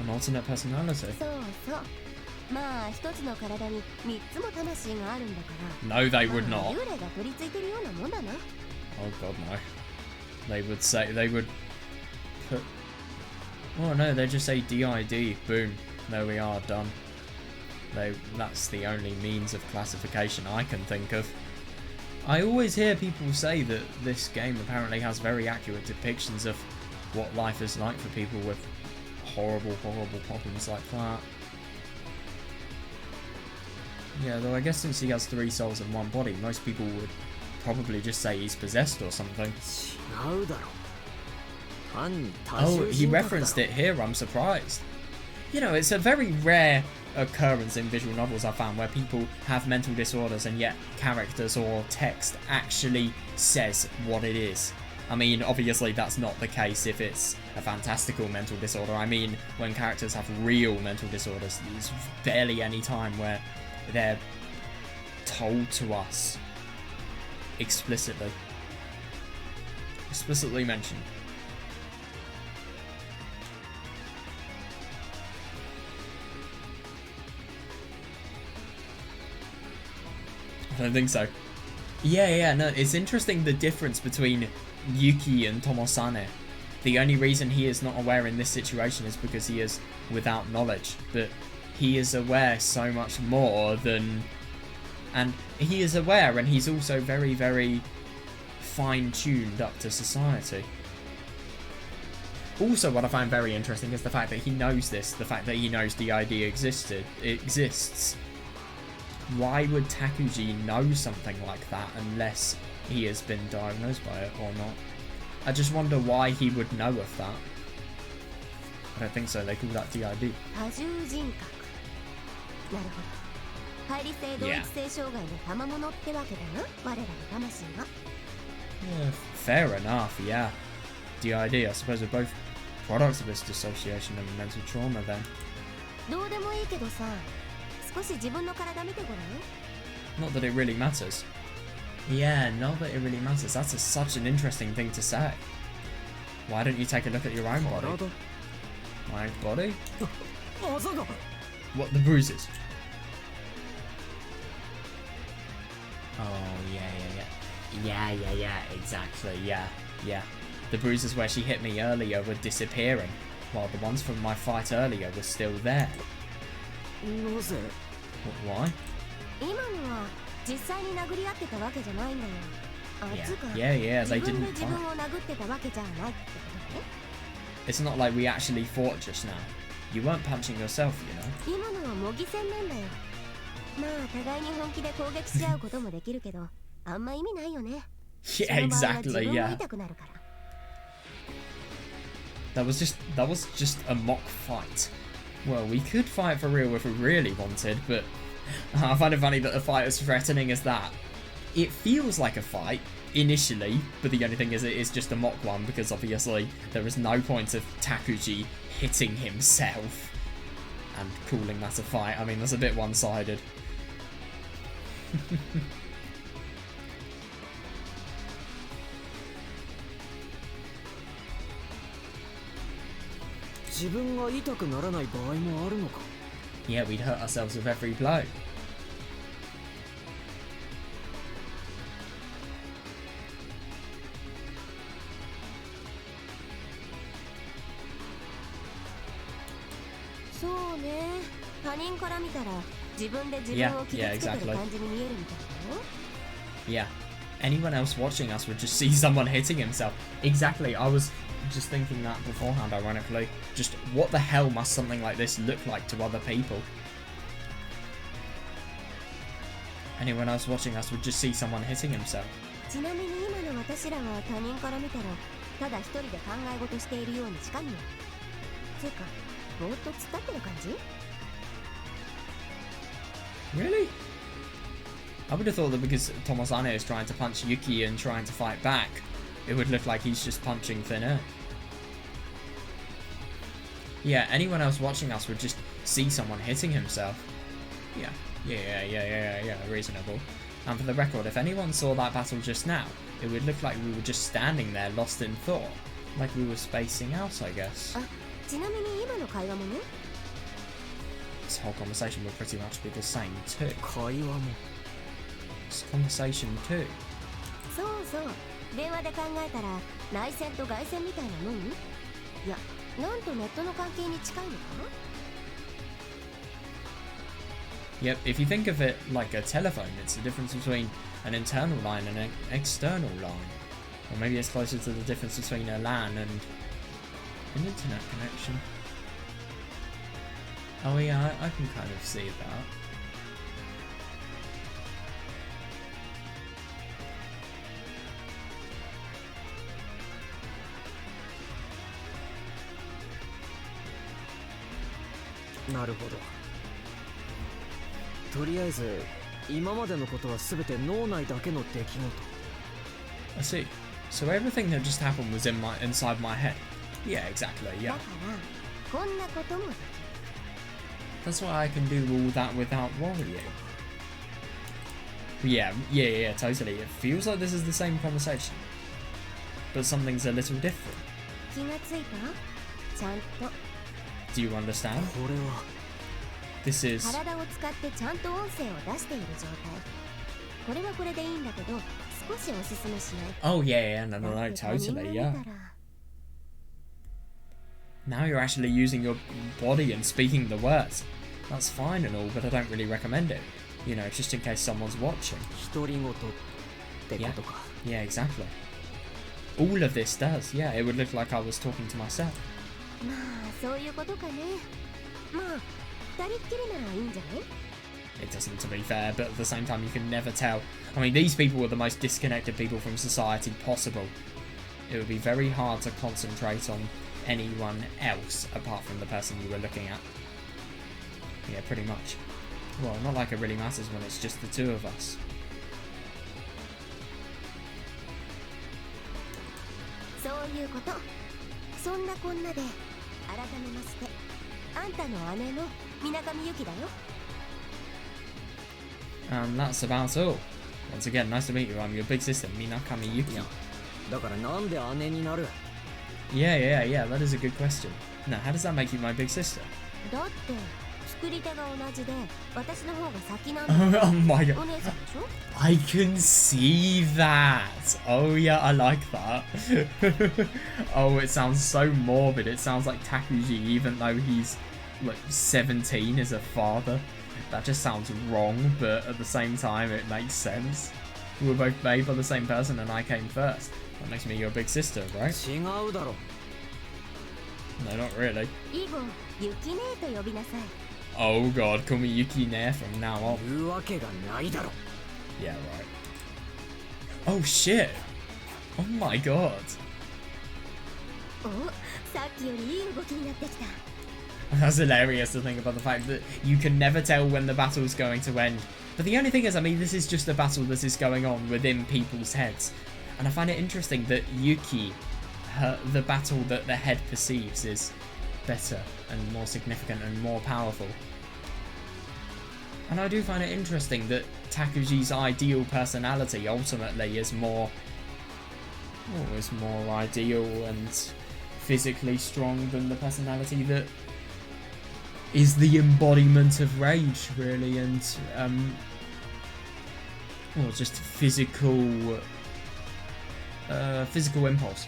An alternate personality? No, they would not. Oh god, no. They would say, they would put... Oh no, they just say DID, boom, there we are, done. That's the only means of classification I can think of. I always hear people say that this game apparently has very accurate depictions of what life is like for people with horrible, horrible problems like that. Yeah, though I guess since he has 3 souls in one body, most people would probably just say he's possessed or something. Oh, he referenced it here, I'm surprised. You know, it's a very rare occurrence in visual novels I found where people have mental disorders and yet characters or text actually says what it is. I mean, obviously that's not the case if it's a fantastical mental disorder. I mean, when characters have real mental disorders, there's barely any time where they're told to us explicitly mentioned. I don't think so. Yeah, no, it's interesting the difference between Yuki and Tomosane. The only reason he is not aware in this situation is because he is without knowledge, but he is aware so much more than... And he is aware, and he's also very, very fine-tuned up to society. Also, what I find very interesting is the fact that he knows this, the fact that he knows the idea exists. Why would Takuji know something like that unless he has been diagnosed by it or not? I just wonder why he would know of that. I don't think so, they call that DID. Yeah. Yeah, fair enough, yeah. DID, I suppose, are both products of this dissociation and mental trauma then. Not that it really matters. Yeah, not that it really matters. That's such an interesting thing to say. Why don't you take a look at your own body? My body? What, the bruises? Oh, yeah, exactly, yeah. The bruises where she hit me earlier were disappearing, while the ones from my fight earlier were still there. Why? Yeah, they didn't fight. It's not like we actually fought just now. You weren't punching yourself, you know. Yeah, exactly, yeah. That was just a mock fight. Well, we could fight for real if we really wanted, but I find it funny that the fight is threatening as that. It feels like a fight initially, but the only thing is it is just a mock one because obviously there is no point of Takuji hitting himself and calling that a fight. I mean, that's a bit one-sided. 自分が痛くならない場合もあるのか。 Yeah, we'd hurt ourselves with every blow. Yeah, anyone else watching us would just see someone hitting himself. Exactly, I was just thinking that beforehand, ironically. Just what the hell must something like this look like to other people? Anyone else watching us would just see someone hitting himself. ちなみに今の私らは他人から見たらただ一人で考え事しているようにしか見えない。つうか、ぼーっと突っ立ってる感じ？ Really? I would have thought that because Tomosane is trying to punch Yuki and trying to fight back, it would look like he's just punching thin air. Yeah, anyone else watching us would just see someone hitting himself. Yeah, reasonable. And for the record, if anyone saw that battle just now, it would look like we were just standing there lost in thought. Like we were spacing out, I guess. あ、ちなみに今の会話もね。 This whole conversation would pretty much be the same too. 会話も。 This conversation too. そうそう。電話で考えたら内線と外線みたいなもん？いや、なんとネットの関係に近いのか？ Yep, if you think of it like a telephone, it's the difference between an internal line and an external line. Or maybe it's closer to the difference between a LAN and an internet connection. Oh yeah, I can kind of see that. Naるほど。とりあえず今までのことは全て脳内だけの出来事。 I see. So everything that just happened was inside my head. Yeah, exactly. Yeah. だからこんなこともできる。 That's why I can do all that without worrying. Yeah, totally. It feels like this is the same conversation, but something's a little different. 気がついた？ちゃんと。 Do you understand? これは This is. 体を使ってちゃんと音声を出している状態。これはこれでいいんだけど、少しおすすめしない。 Oh yeah, no, totally, yeah. Now you're actually using your body and speaking the words. That's fine and all, but I don't really recommend it. You know, just in case someone's watching. 独り言ってことか。 Yeah, exactly. All of this does, yeah, it would look like I was talking to myself. まあそういうことかね。まあ二人っきりならいいんじゃない？ It doesn't, to be fair, but at the same time you can never tell. I mean, these people were the most disconnected people from society possible. It would be very hard to concentrate on anyone else apart from the person you were looking at. Yeah, pretty much. Well, not like it really matters when it's just the two of us. そういうこと。そんなこんなで改めまして、あんたの姉の水上由紀だよ。 And that's about all. Once again, nice to meet you. I'm your big sister, Minakami Yuki. だからなんで姉になる？ Yeah, that is a good question. Now, how does that make you my big sister? だって作り手が同じで私の方が先なんだ。 Oh my god. お姉さんでしょ？ I can see that. Oh yeah, I like that. Oh, it sounds so morbid. It sounds like Takuji, even though he's like 17, is a father. That just sounds wrong, but at the same time, it makes sense. We were both made by the same person, and I came first. That makes me your big sister, right? 違うだろ。 No, not really. 以後ユキ姉と呼びなさい。 Oh god, call me Yuki Nair from now on. 言うわけがないだろ。 Yeah, right. Oh shit! Oh my god! お、さっきよりいい動きになってきた。 That's hilarious to think about the fact that you can never tell when the battle's going to end. But the only thing is, I mean, this is just a battle that is going on within people's heads. And I find it interesting that Yuki, the battle that the head perceives is better and more significant and more powerful. And I do find it interesting that Takuji's ideal personality ultimately is more ideal and physically strong than the personality that is the embodiment of rage, really, and well, just physical impulse.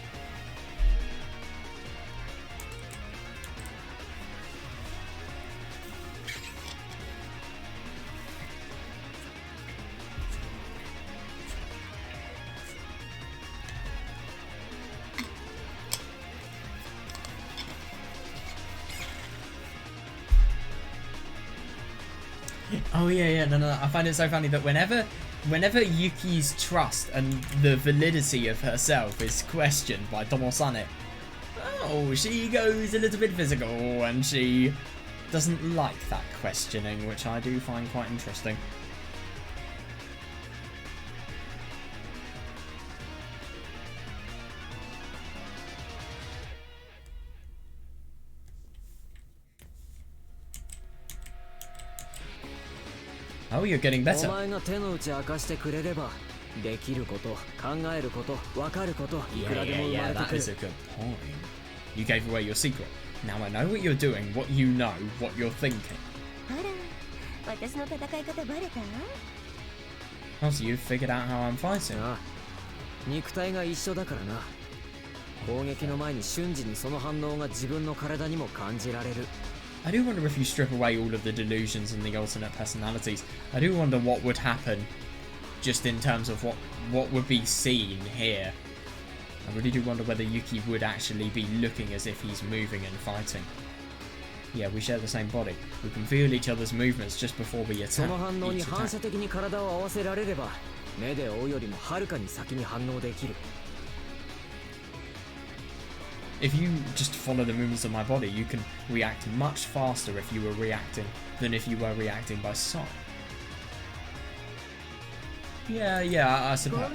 Oh yeah, no. I find it so funny that whenever Yuki's trust and the validity of herself is questioned by Tomosane, oh, she goes a little bit physical, and she doesn't like that questioning, which I do find quite interesting. Oh, you're getting better. Yeah, that's a good point. You gave away your secret. Now I know what you're doing, what you know, what you're thinking. Oh, so you've figured out how I'm fighting. I do wonder if you strip away all of the delusions and the alternate personalities. I do wonder what would happen just in terms of what would be seen here. I really do wonder whether Yuki would actually be looking as if he's moving and fighting. Yeah, we share the same body. We can feel each other's movements just before we attack. If you just follow the movements of my body, you can react much faster if you were reacting than if you were reacting by sight. Yeah, I suppose.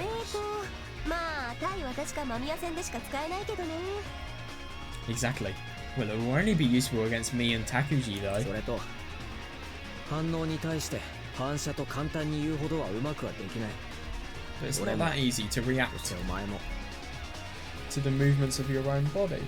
Exactly. Well, it will only be useful against me and Takuji, though. But it's not that easy to react to the movements of your own body.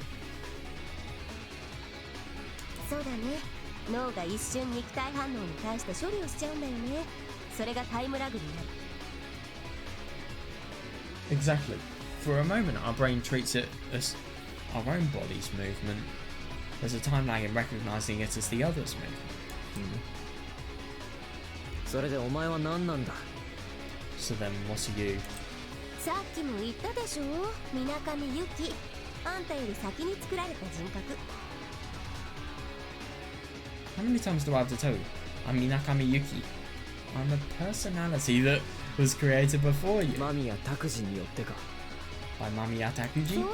Exactly. For a moment, our brain treats it as our own body's movement. There's a time lag in recognizing it as the other's movement. So then, what are you? How many times do I have to tell you? I'm Minakami Yuki. I'm a personality that was created before you. By Mamiya Takuji?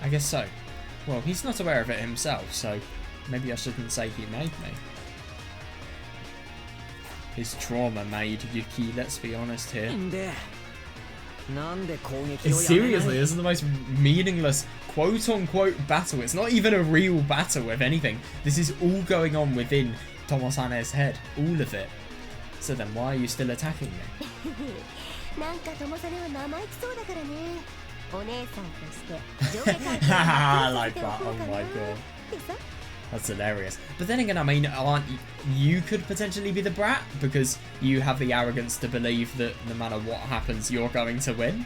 I guess so. Well, he's not aware of it himself, so maybe I shouldn't say he made me. His trauma made Yuki, let's be honest here. Seriously, this is the most meaningless quote-unquote battle. It's not even a real battle, if anything. This is all going on within Tomosane's head. All of it. So then why are you still attacking me? I like that, oh my god. That's hilarious. But then again, I mean, you could potentially be the brat because you have the arrogance to believe that no matter what happens, you're going to win.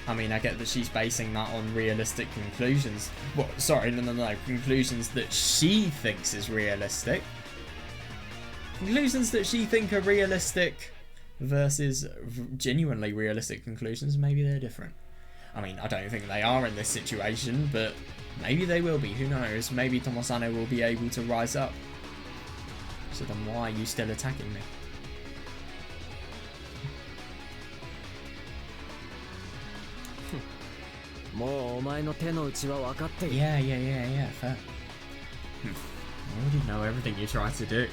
I mean, I get that she's basing that on realistic conclusions. Well, sorry, no, conclusions that she thinks is realistic. Conclusions that she think are realistic versus genuinely realistic conclusions, maybe they're different. I mean, I don't think they are in this situation, but maybe they will be, who knows? Maybe Tomosane will be able to rise up. So then why are you still attacking me? Yeah, fair. I already know everything you try to do.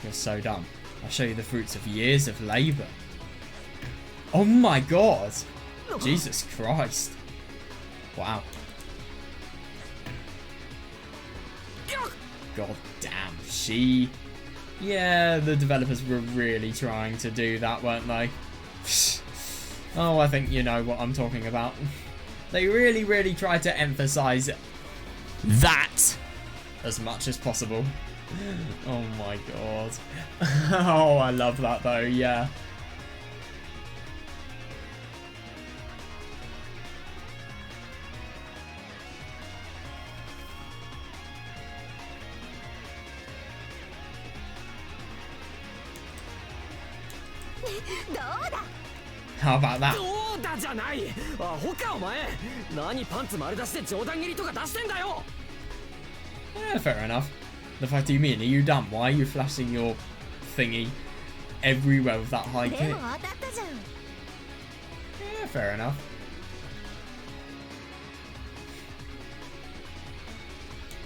You're so dumb. I'll show you the fruits of years of labour. Oh my god! Jesus Christ. Wow. God damn, she... Yeah, the developers were really trying to do that, weren't they? Oh, I think you know what I'm talking about. They really, really tried to emphasize that as much as possible. Oh my god. Oh, I love that though, yeah. How about that? どうだじゃない。アホかお前。何パンツ丸出しで冗談切りとか出してんだよ。 Yeah, fair enough. The fuck do you mean? Are you dumb? Why are you flashing your thingy everywhere with that high kick? Yeah, fair enough.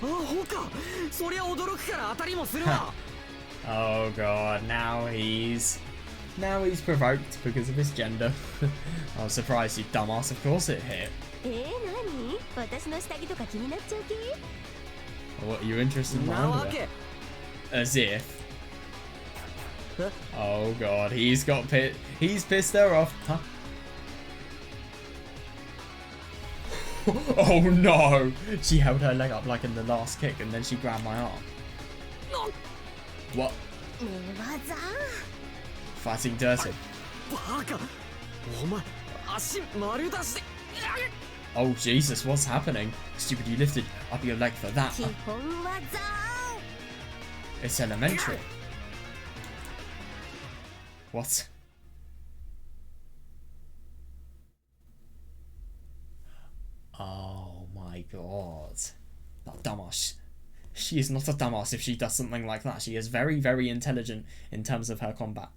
アホか。そりゃ驚くから当たりもするわ。 Oh god, now he's provoked because of his gender. I was surprised, you dumbass. Of course it hit. What, are you interested in my underwear? As if. Oh god, he's pissed her off. Huh? Oh no! She held her leg up like in the last kick and then she grabbed my arm. What? Fighting dirty. Oh Jesus, what's happening? Stupid, you lifted up your leg for that. It's elementary. What? Oh my god. That dumbass. She is not a dumbass if she does something like that. She is very, very intelligent in terms of her combat.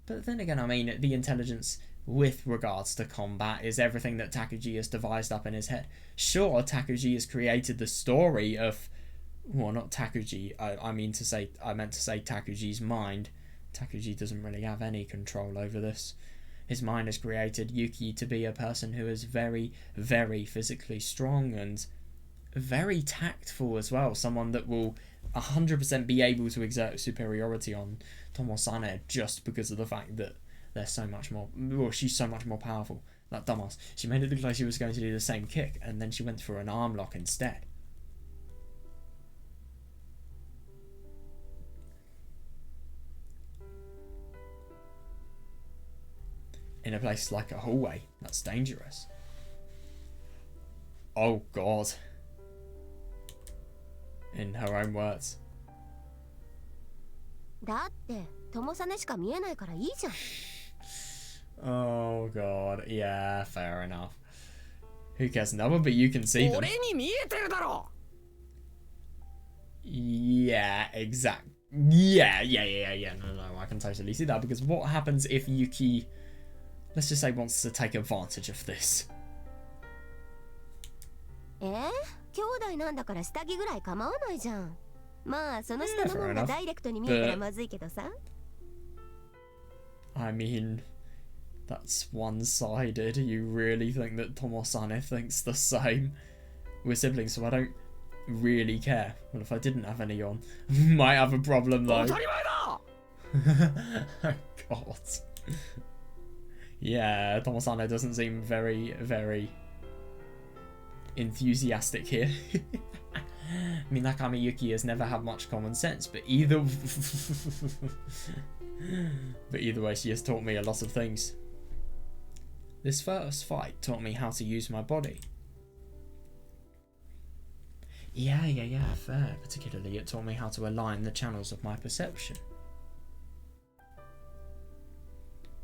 But then again, I mean, the intelligence with regards to combat is everything that Takuji has devised up in his head. Sure, Takuji has created the story of... Well, not Takuji. I meant to say Takuji's mind. Takuji doesn't really have any control over this. His mind has created Yuki to be a person who is very, very physically strong and very tactful as well. Someone that will 100% be able to exert superiority on Tomosane just because of the fact that they're so much more... Well, she's so much more powerful. That dumbass. She made it look like she was going to do the same kick and then she went for an arm lock instead. In a place like a hallway, that's dangerous. Oh god. In her own words. Oh god, yeah, fair enough. Who cares? No one but you can see them. Yeah, exact. Yeah. No, I can totally see that because what happens if Yuki, let's just say, wants to take advantage of this? I mean, that's one-sided. You really think that Tomosane thinks the same? We're siblings, so I don't really care. Well, if I didn't have any on, might have a problem though. God. Yeah, Tomosane doesn't seem very, very enthusiastic here. Minakami Yuki has never had much common sense, but either way, she has taught me a lot of things. This first fight taught me how to use my body. Yeah, fair. Particularly, it taught me how to align the channels of my perception.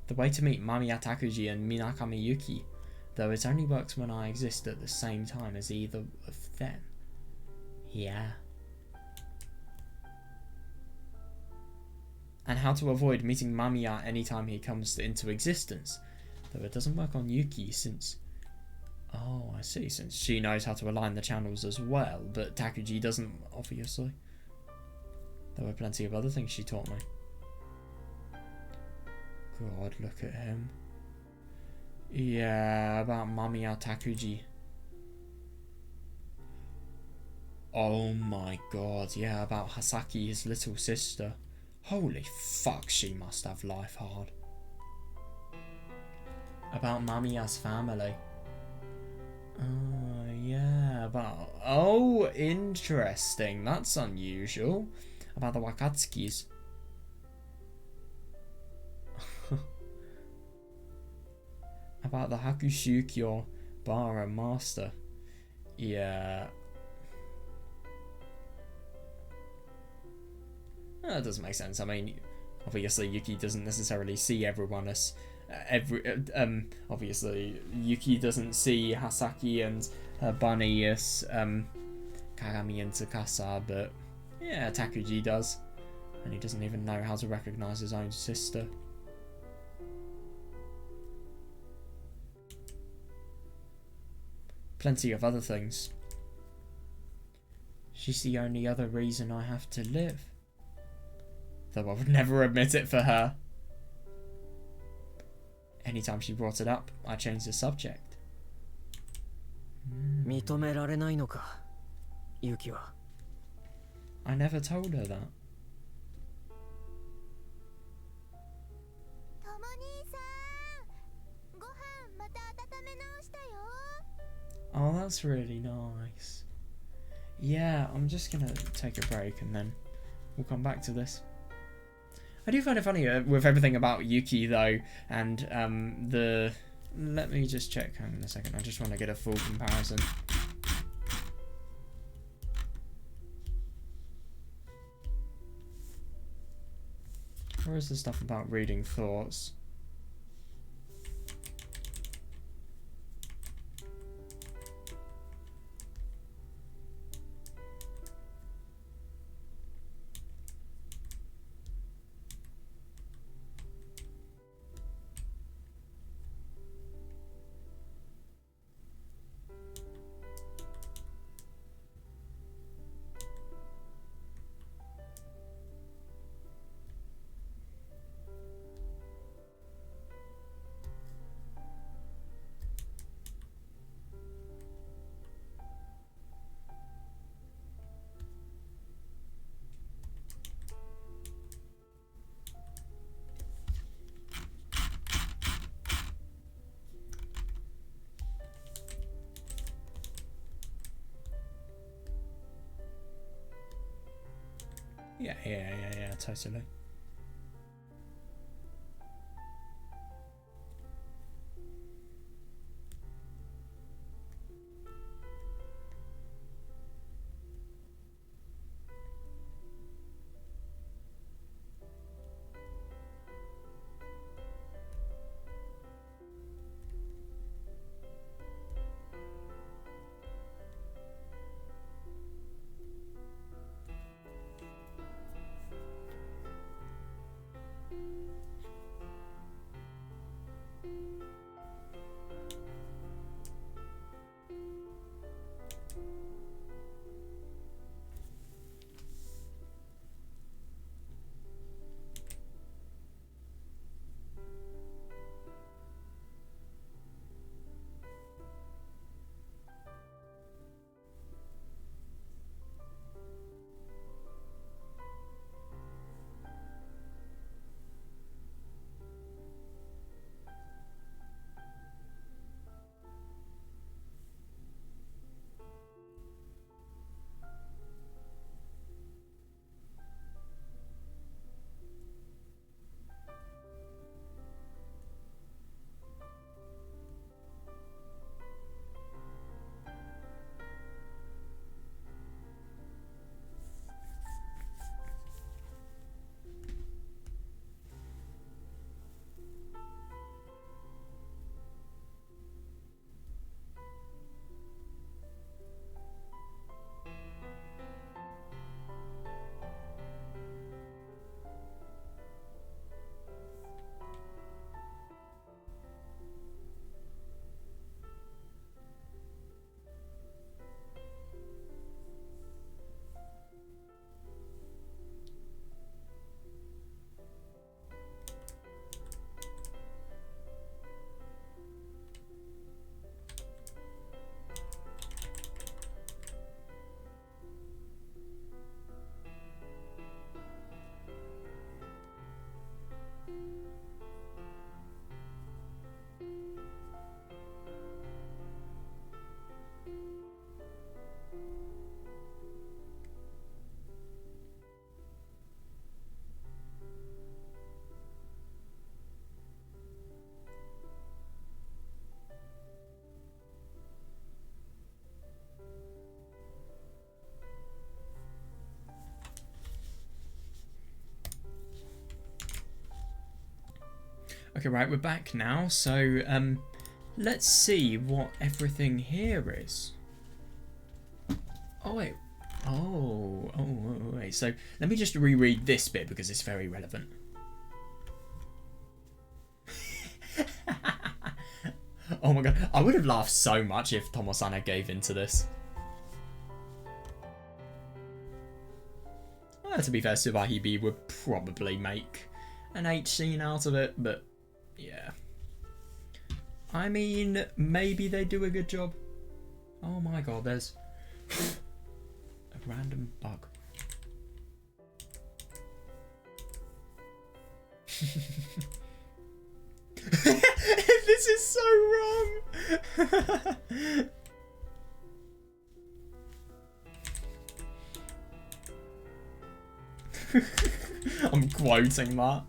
The way to meet Mamiya Takuji and Minakami Yuki, though it only works when I exist at the same time as either of them. Yeah. And how to avoid meeting Mamiya anytime he comes into existence, though it doesn't work on Yuki since... Oh, I see, since she knows how to align the channels as well, but Takuji doesn't, obviously. There were plenty of other things she taught me. God, look at him. Yeah, about Mamiya Takuji. Oh my god, yeah, about Hasaki, his little sister. Holy fuck, she must have life hard. About Mamiya's family. Oh, yeah, about... Oh, interesting. That's unusual. About the Wakatsukis. About the Hakushukyo bar and master. Yeah. That doesn't make sense. I mean, obviously Yuki doesn't necessarily see everyone as... obviously Yuki doesn't see Hasaki and her bunny as Kagami and Tsukasa, but yeah, Takuji does. And he doesn't even know how to recognize his own sister. Plenty of other things. She's the only other reason I have to live. Though I would never admit it for her. Anytime she brought it up, I changed the subject. 認められないのか、ユキは。I never told her that. とも兄さん、ご飯また温め直したよ。Oh, that's really nice. Yeah, I'm just gonna take a break and then we'll come back to this. I do find it funny with everything about Yuki though, and the... Let me just check, hang on a second, I just want to get a full comparison. Where is the stuff about reading thoughts? Yeah, totally. Okay, right, we're back now. So, let's see what everything here is. Oh, wait. Wait. So, let me just reread this bit because it's very relevant. Oh my god, I would have laughed so much if Tomosane gave into this. To be fair, Subarashiki Hibi would probably make an H scene out of it, but yeah. I mean, maybe they do a good job. Oh my god, there's a random bug. This is so wrong. I'm quoting that.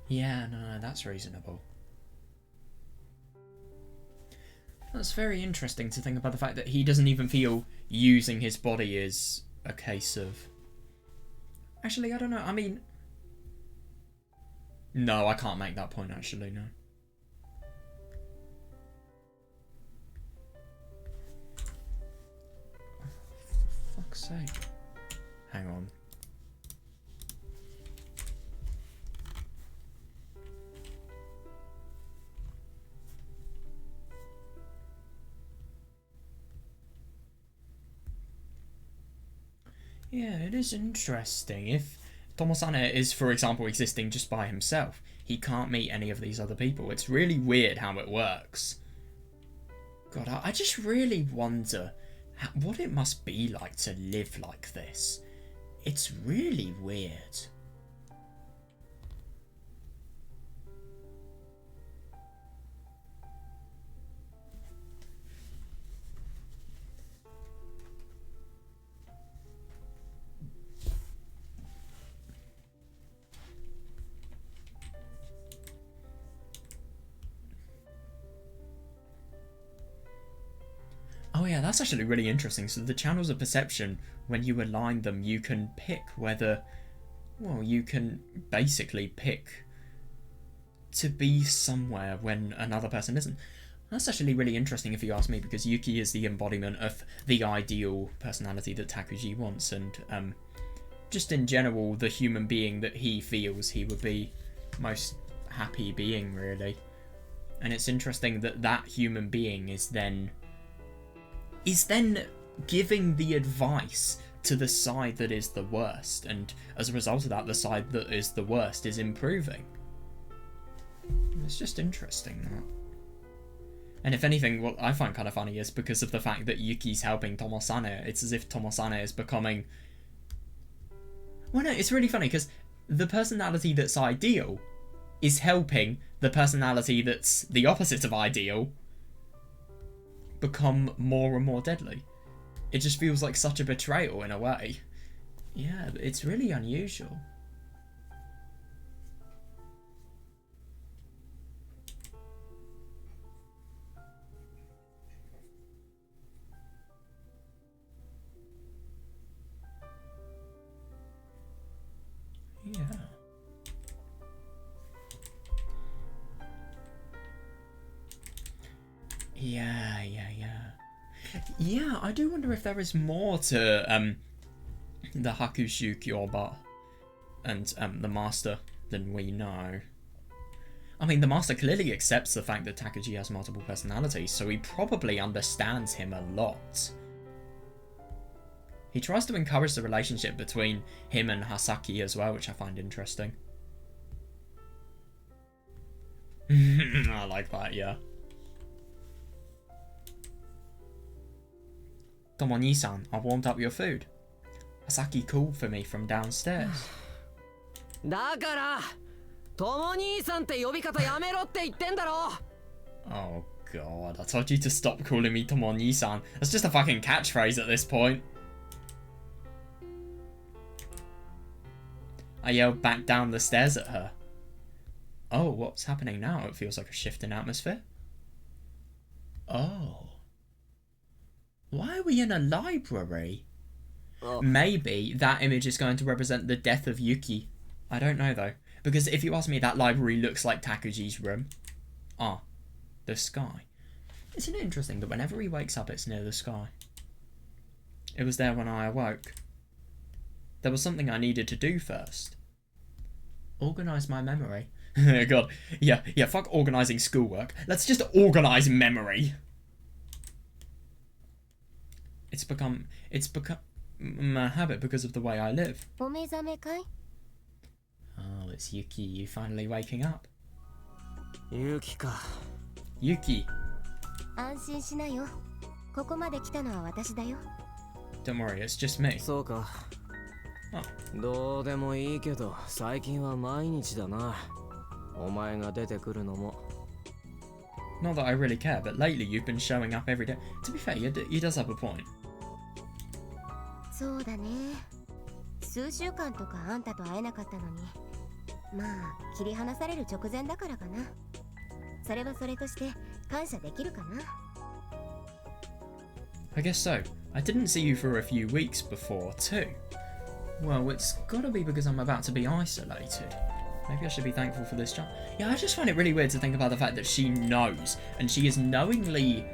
Yeah, no, that's reasonable. That's very interesting to think about the fact that he doesn't even feel using his body is a case of... Actually, I don't know. I mean... No, I can't make that point, actually, no. Oh, for fuck's sake. Hang on. Yeah, it is interesting. If Tomosane is, for example, existing just by himself, he can't meet any of these other people. It's really weird how it works. God, I just really wonder what it must be like to live like this. It's really weird. Oh yeah, that's actually really interesting. So the channels of perception, when you align them, you can pick whether... Well, you can basically pick to be somewhere when another person isn't. That's actually really interesting if you ask me, because Yuki is the embodiment of the ideal personality that Takuji wants, and just in general, the human being that he feels he would be most happy being, really. And it's interesting that that human being is then giving the advice to the side that is the worst, and as a result of that, the side that is the worst is improving. It's just interesting, that. And if anything, what I find kind of funny is because of the fact that Yuki's helping Tomosane, it's as if Tomosane is becoming... Well, no, it's really funny, because the personality that's ideal is helping the personality that's the opposite of ideal become more and more deadly. It just feels like such a betrayal in a way. Yeah, it's really unusual. Yeah. Yeah, I do wonder if there is more to the Hakushu Kyoba and the Master than we know. I mean, the Master clearly accepts the fact that Takuji has multiple personalities, so he probably understands him a lot. He tries to encourage the relationship between him and Hasaki as well, which I find interesting. I like that, yeah. Tomo-ni-san, I warmed up your food. Hasaki called for me from downstairs. だからトモ兄さんって呼び方やめろって言ってんだろ Oh god, I told you to stop calling me Tomo-ni-san. That's just a fucking catchphrase at this point. I yelled back down the stairs at her. Oh, what's happening now? It feels like a shift in atmosphere. Oh. Why are we in a library? Oh. Maybe that image is going to represent the death of Yuki. I don't know though. Because if you ask me, that library looks like Takuji's room. Ah, the sky. Isn't it interesting that whenever he wakes up, it's near the sky? It was there when I awoke. There was something I needed to do first. Organise my memory. God, yeah, fuck organising schoolwork. Let's just organise memory. It's become my habit because of the way I live. Oh, it's Yuki, you finally waking up. Yuki ka. Yuki. Don't worry, it's just me. そうか。あ、どうでもいいけど、最近は毎日だな。お前が出てくるのも。Not that I really care, but lately you've been showing up every day. To be fair, he does have a point. そうだね。数週間とかあんたと会えなかったのに。まあ、切り離される直前だからかな。それはそれとして感謝できるかな。I guess so. I didn't see you for a few weeks before, too. Well, it's gotta be because I'm about to be isolated. Maybe I should be thankful for this job. Yeah, I just find it really weird to think about the fact that she knows, and she is knowingly...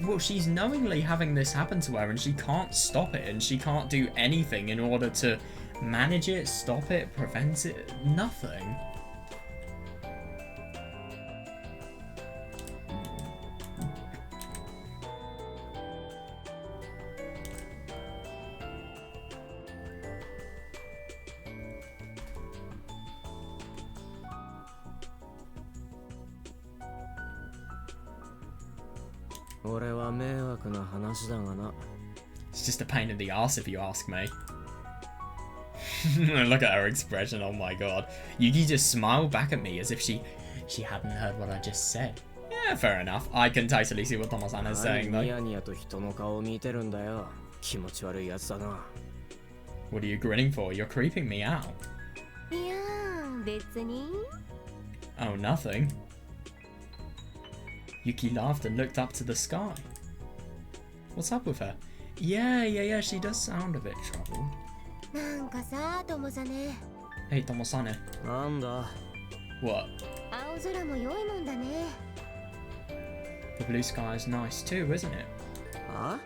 Well, she's knowingly having this happen to her, and she can't stop it, and she can't do anything in order to manage it, stop it, prevent it, nothing. It's just a pain in the arse if you ask me. Look at her expression, oh my god. Yuki just smiled back at me as if she hadn't heard what I just said. Yeah, fair enough. I can totally see what Tomosane is saying though. What are you grinning for? You're creeping me out. Oh, nothing. Yuki laughed and looked up to the sky. What's up with her? Yeah, she does sound a bit troubled. Hey, Tomosane. What? The blue sky is nice too, isn't it? Huh?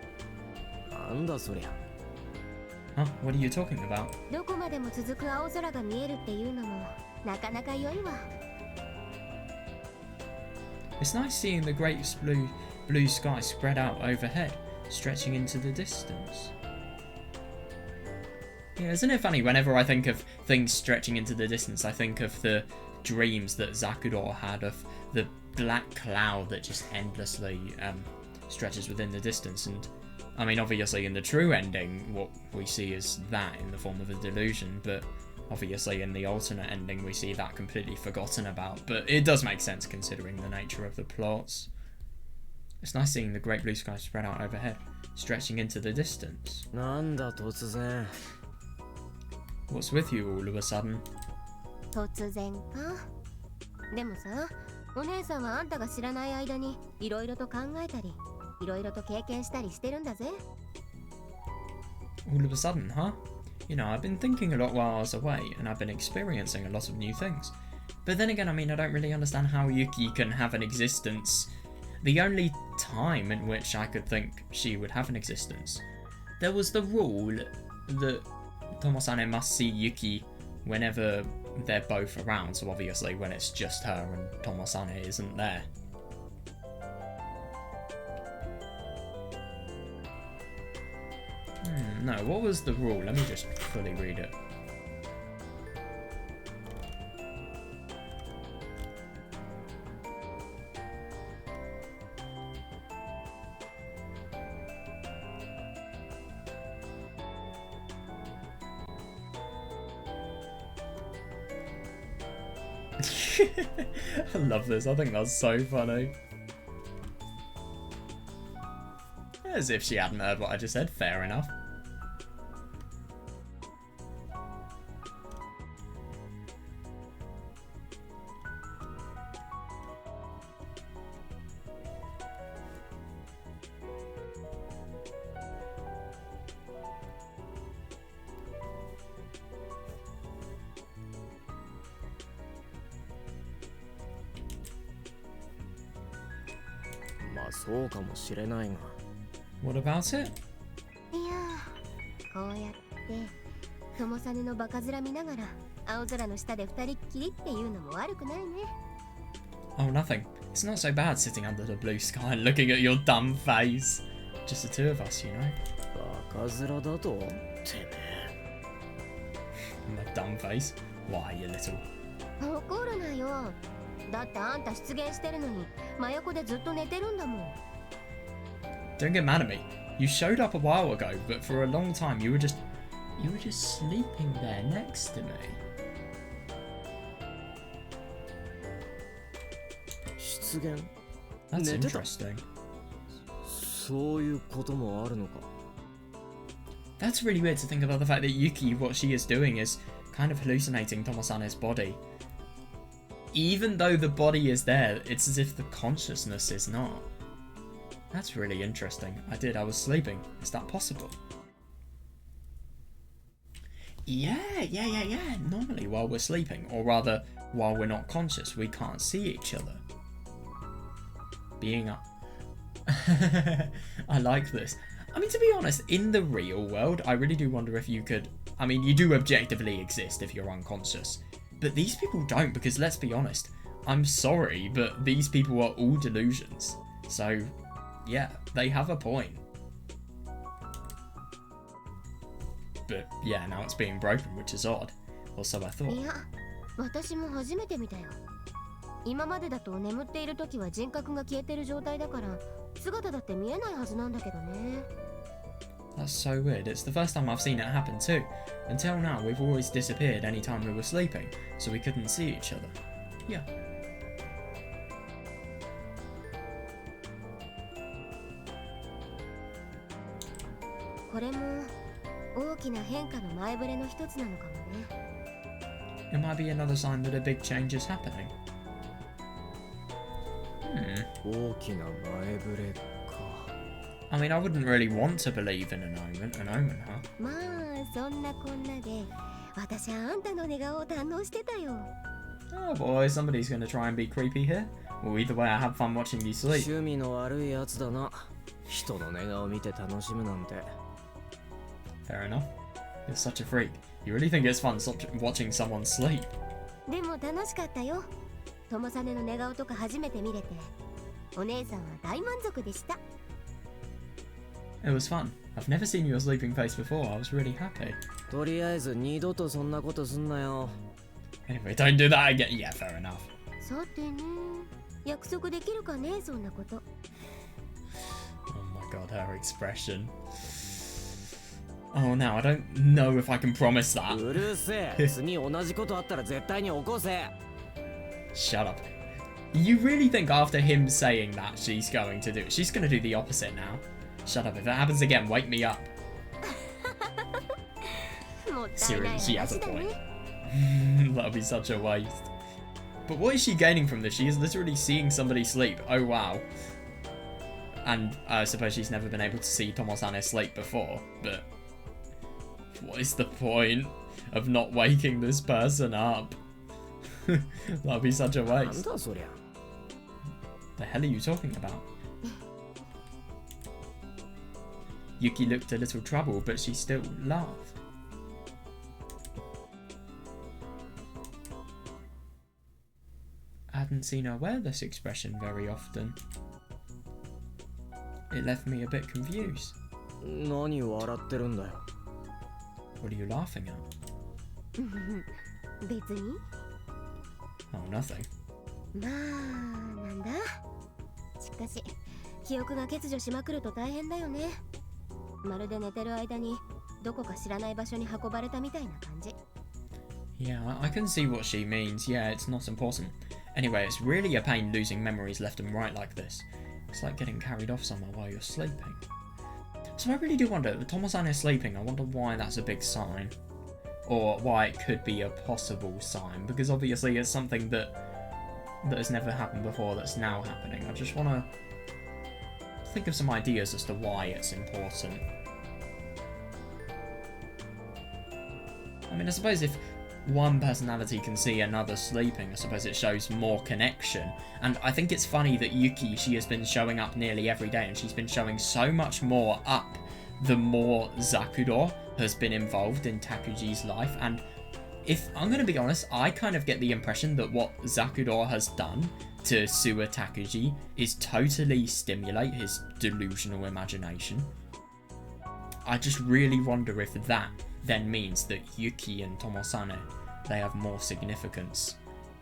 What are you talking about? It's nice seeing the great blue sky spread out overhead, stretching into the distance. Yeah, isn't it funny, whenever I think of things stretching into the distance, I think of the dreams that Zakuro had of the black cloud that just endlessly stretches within the distance. And I mean, obviously in the true ending, what we see is that in the form of a delusion, but obviously in the alternate ending we see that completely forgotten about. But it does make sense considering the nature of the plots. It's nice seeing the great blue sky spread out overhead, stretching into the distance. What's with you all of a sudden? All of a sudden, huh? You know, I've been thinking a lot while I was away, and I've been experiencing a lot of new things. But then again, I mean, I don't really understand how Yuki can have an existence. The only time in which I could think she would have an existence, there was the rule that Tomosane must see Yuki whenever they're both around, so obviously when it's just her and Tomosane isn't there. No, what was the rule? Let me just fully read it. I love this. I think that's so funny. As if she hadn't heard what I just said. Fair enough. まあそうかもしれないが。 What about it? いやー、こうやって友サネのバカ面見ながら青空の下で二人っきりっていうのも悪くないね。 Oh, nothing. It's not so bad sitting under the blue sky and looking at your dumb face. Just the two of us, you know. バカ面だと？てめえ。 My dumb face. Why, you little... 怒るなよ。だってあんた出現してるのに真横でずっと寝てるんだもん。 Don't get mad at me. You showed up a while ago, but for a long time you were just sleeping there next to me. 出現？ That's 寝てた？ interesting. そういうこともあるのか。 That's really weird to think about the fact that Yuki, what she is doing is kind of hallucinating Tomosane's body. Even though the body is there, it's as if the consciousness is not. That's really interesting. I was sleeping. Is that possible? Yeah. Normally while we're sleeping, or rather, while we're not conscious, we can't see each other. Being up. I like this. I mean, to be honest, in the real world, I really do wonder if you could... I mean, you do objectively exist if you're unconscious. But these people don't, because let's be honest, I'm sorry, but these people are all delusions. So, yeah, they have a point. But, yeah, now it's being broken, which is odd. Or so I thought. いや、私も初めて見たよ。今までだと眠っている時は人格が消えてる状態だから姿だって見えないはずなんだけどね。 That's so weird. It's the first time I've seen it happen too. Until now, we've always disappeared any time we were sleeping, so we couldn't see each other. Yeah. これも大きな変化の前触れの一つなのかもね。 It might be another sign that a big change is happening. 大きな前触れか。 I mean, I wouldn't really want to believe in an omen, huh? まあそんなこんなで私はあんたの寝顔を堪能してたよ。 Oh boy, somebody's going to try and be creepy here. Well, either way, I have fun watching you sleep. 趣味の悪いやつだな。人の寝顔見て楽しむなんて。 Fair enough. You're such a freak. You really think it's fun watching someone sleep? でも楽しかったよ。友サネの寝顔とか初めて見れてお姉さんは大満足でした。 It was fun. I've never seen your sleeping face before. I was really happy. とりあえず二度とそんなことすんなよ。 Anyway, don't do that again. Yeah, fair enough. さてね、約束できるかね、そんなこと。 Oh my god, her expression. Oh, now I don't know if I can promise that. うるせえ。次同じことあったら絶対に起こせ。 Shut up. You really think after him saying that she's going to do it? She's going to do the opposite now. Shut up. If that happens again, wake me up. もったいない Seriously, she has 話 a だ point. ね。 That'll be such a waste. But what is she gaining from this? She is literally seeing somebody sleep. Oh wow. And I suppose she's never been able to see Tomosane sleep before, but what is the point of not waking this person up? That'll be such a なん waste. だそりゃ。 The hell are you talking about? Yuki looked a little troubled, but she still laughed. I hadn't seen her wear this expression very often. It left me a bit confused. 何笑ってるんだよ。 What are you laughing at? 別に。 Oh, nothing. まあなんだ。しかし記憶が欠如しまくると大変だよね。まるで寝てる間にどこか知らない場所に運ばれたみたいな感じ。 Yeah, I can see what she means. Yeah, it's not important. Anyway, it's really a pain losing memories left and right like this. It's like getting carried off somewhere while you're sleeping. So I really do wonder, if Tomosane is sleeping, I wonder why that's a big sign. Or why it could be a possible sign, because obviously it's something that has never happened before that's now happening. I just want to think of some ideas as to why it's important. I mean, I suppose if one personality can see another sleeping, I suppose it shows more connection. And I think it's funny that Yuki, she has been showing up nearly every day, and she's been showing so much more up the more Zakuro has been involved in Takuji's life. And if I'm going to be honest, I kind of get the impression that what Zakuro has done to Suwa Takuji is totally stimulate his delusional imagination. I just really wonder if that then means that Yuki and Tomosane, they have more significance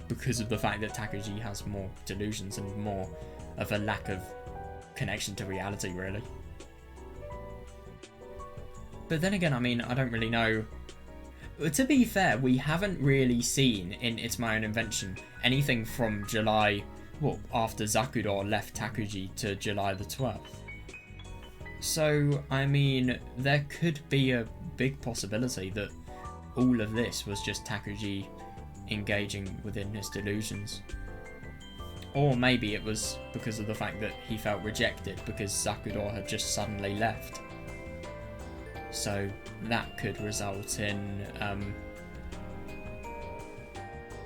because of the fact that Takuji has more delusions and more of a lack of connection to reality, really. But then again, I mean, I don't really know. To be fair, we haven't really seen in It's My Own Invention anything from July, well, after Zakuro left Takuji to July the 12th. So, I mean, there could be a big possibility that all of this was just Takuji engaging within his delusions. Or maybe it was because of the fact that he felt rejected because Zakuro had just suddenly left. So that could result in,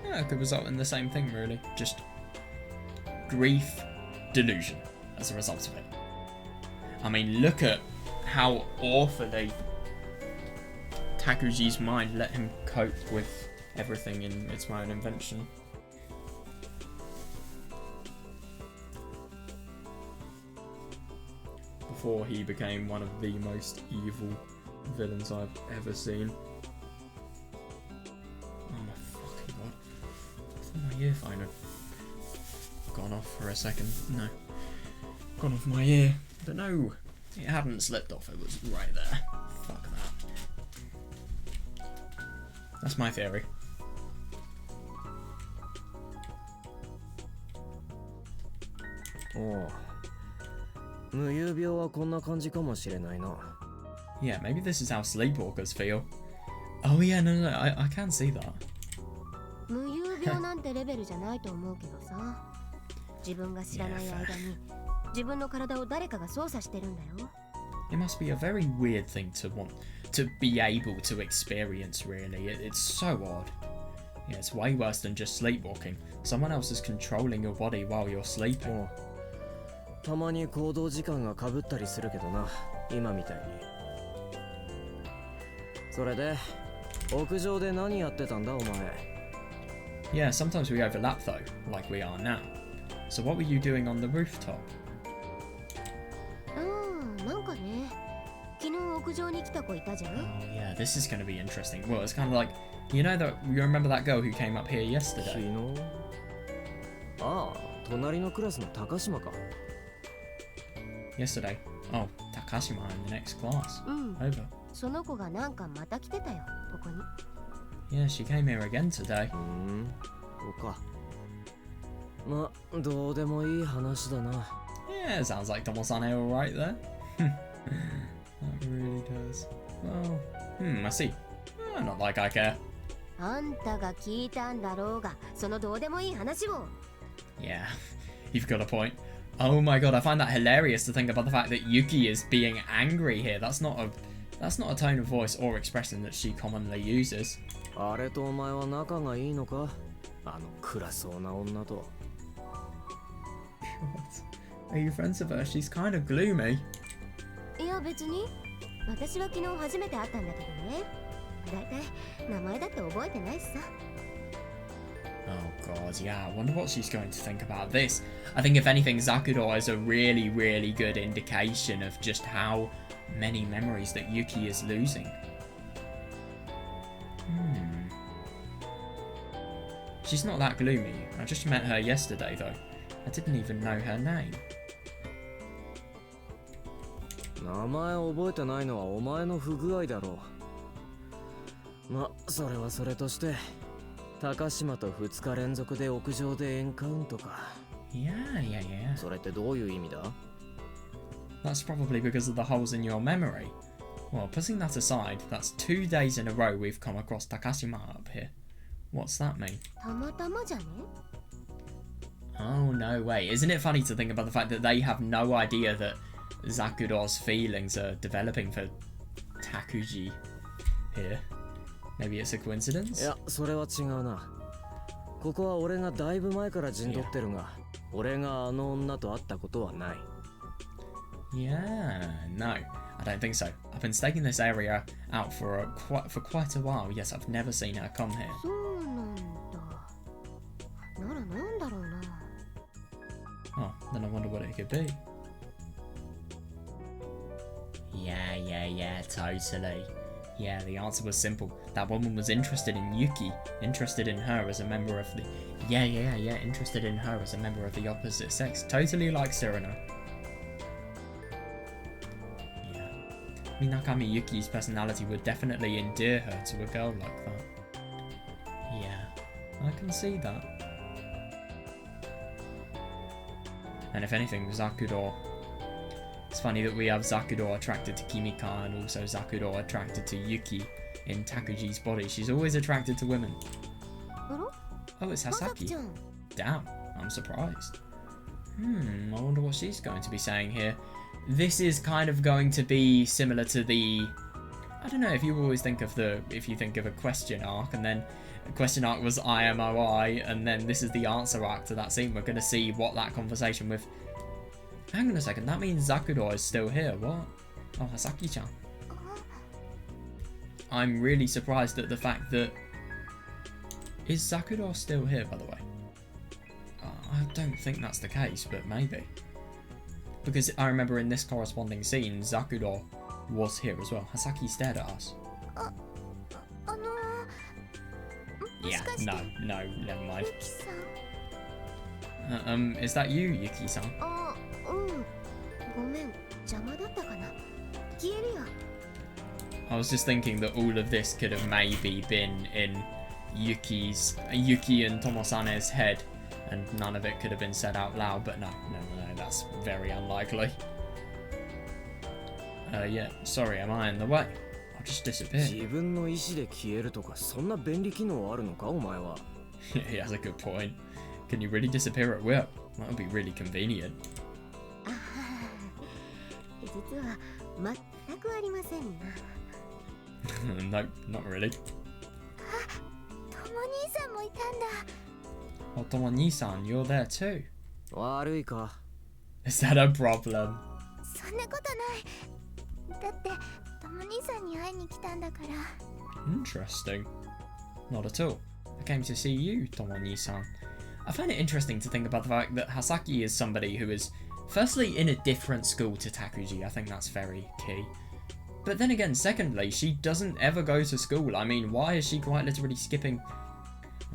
yeah, it could result in the same thing, really. Just grief, delusion as a result of it. I mean, look at how awfully Takuji's mind let him cope with everything in It's My Own Invention. Before he became one of the most evil villains I've ever seen. Oh my fucking god. I thought my earphone had gone off for a second. No. Gone off my ear. But no, it hadn't slipped off, it was right there. Fuck that. That's my theory. Oh. 無遊病はこんな感じかもしれないな。 Yeah, maybe this is how sleepwalkers feel. Oh yeah, no, I can see that. 無遊病なんてレベルじゃないと思うけどさ。自分が知らない間に自分の体を誰かが操作してるんだよ。 It must be a very weird thing to want to be able to experience, really. It's so odd. Yeah, it's way worse than just sleepwalking. Someone else is controlling your body while you're sleeping. たまに行動時間が被ったりするけどな、今みたいに。それで、屋上で何やってたんだお前。Yeah, sometimes we overlap though, like we are now. So what were you doing on the rooftop? なんかね、昨日屋上に来た子いたじゃん。 Oh yeah, this is going to be interesting. Well, it's kind of like, you know that, you remember that girl who came up here yesterday? 昨日？ああ、隣のクラスの高島か。Yesterday? Oh, Takashima in the next class. Over. その子がなんかまた来てたよ、ここに。 Yeah, she came here again today. そうか。ま、どうでもいい話だな。Yeah, it sounds like Tomosane alright there. That really does. Well, I see. Not like I care. あんたが聞いたんだろうが、そのどうでもいい話を。 Yeah, you've got a point. Oh my god, I find that hilarious to think about the fact that Yuki is being angry here. That's not a tone of voice or expression that she commonly uses. あれとお前は仲がいいのか？あの暗そうな女と。Are you friends with her? She's kind of gloomy. いや別に。私は昨日初めて会ったんだけどね。だいたい名前だって覚えてないしさ。 Oh god, yeah, I wonder what she's going to think about this. I think if anything, Zakuro is a really, really good indication of just how many memories that Yuki is losing. She's not that gloomy. I just met her yesterday though. I didn't even know her name. 名前覚えてないのはお前の不具合だろう。ま、それはそれとして、高島と2日連続で屋上でエンカウントか。Yeah. それってどういう意味だ？ That's probably because of the holes in your memory. Well, putting that aside, that's 2 days in a row we've come across Takashima up here. What's that mean? たまたまじゃね？ Oh, no way. Isn't it funny to think about the fact that they have no idea that Zakuro's feelings are developing for Takuji here? Maybe it's a coincidence? いや、それは違うな。ここは俺がだいぶ前から陣取ってるが、俺があの女と会ったことはない。Yeah, no, I don't think so. I've been staking this area out for quite a while. Yes, I've never seen her come here. そうなんだ。ならなんだろうな。Oh, then I wonder what it could be. Yeah, totally. Yeah, the answer was simple. That woman was interested in Yuki, interested in her as a member of the... Yeah, interested in her as a member of the opposite sex. Totally like Cyrano. Yeah. Minakami Yuki's personality would definitely endear her to a girl like that. Yeah, I can see that. And if anything, Zakuro... It's funny that we have Zakuro attracted to Kimika and also Zakuro attracted to Yuki in Takuji's body. She's always attracted to women. Oh, it's Hasaki. Damn, I'm surprised. I wonder what she's going to be saying here. This is kind of going to be similar to the... I don't know, if you always think of if you think of a question arc, and then the question arc was IMOI, and then this is the answer arc to that scene. We're going to see what that conversation with... Hang on a second, that means Zakuro is still here. What? Oh, Hasaki-chan. I'm really surprised at the fact that... Is Zakuro still here, by the way? I don't think that's the case, but maybe. Because I remember in this corresponding scene, Zakuro was here as well. Hasaki stared at us. Yeah, no, never mind. Is that you, Yuki-san? ごめん、邪魔だったかな。消えるよ。I was just thinking that all of this could have maybe been in Yuki and Tomosane's head, and none of it could have been said out loud, but no, that's very unlikely. Yeah, sorry, am I in the way? I'll just disappear. 自分の意思で消えるとか、そんな便利機能あるのか、お前は。He has a good point. Can you really disappear at will? That would be really convenient. 実は全くありませんな。Nope, not really. とも兄さんもいたんだ。Oh, Tomo-ni-san, you're there too. 悪いか。Is that a problem? そんなことない。だってとも兄さんに会いに来たんだから。Interesting. Not at all. I came to see you, Tomo-ni-san. I find it interesting to think about the fact that Hasaki is somebody who is firstly in a different school to Takuji. I think that's very key. But then again, secondly, she doesn't ever go to school. I mean, why is she quite literally skipping?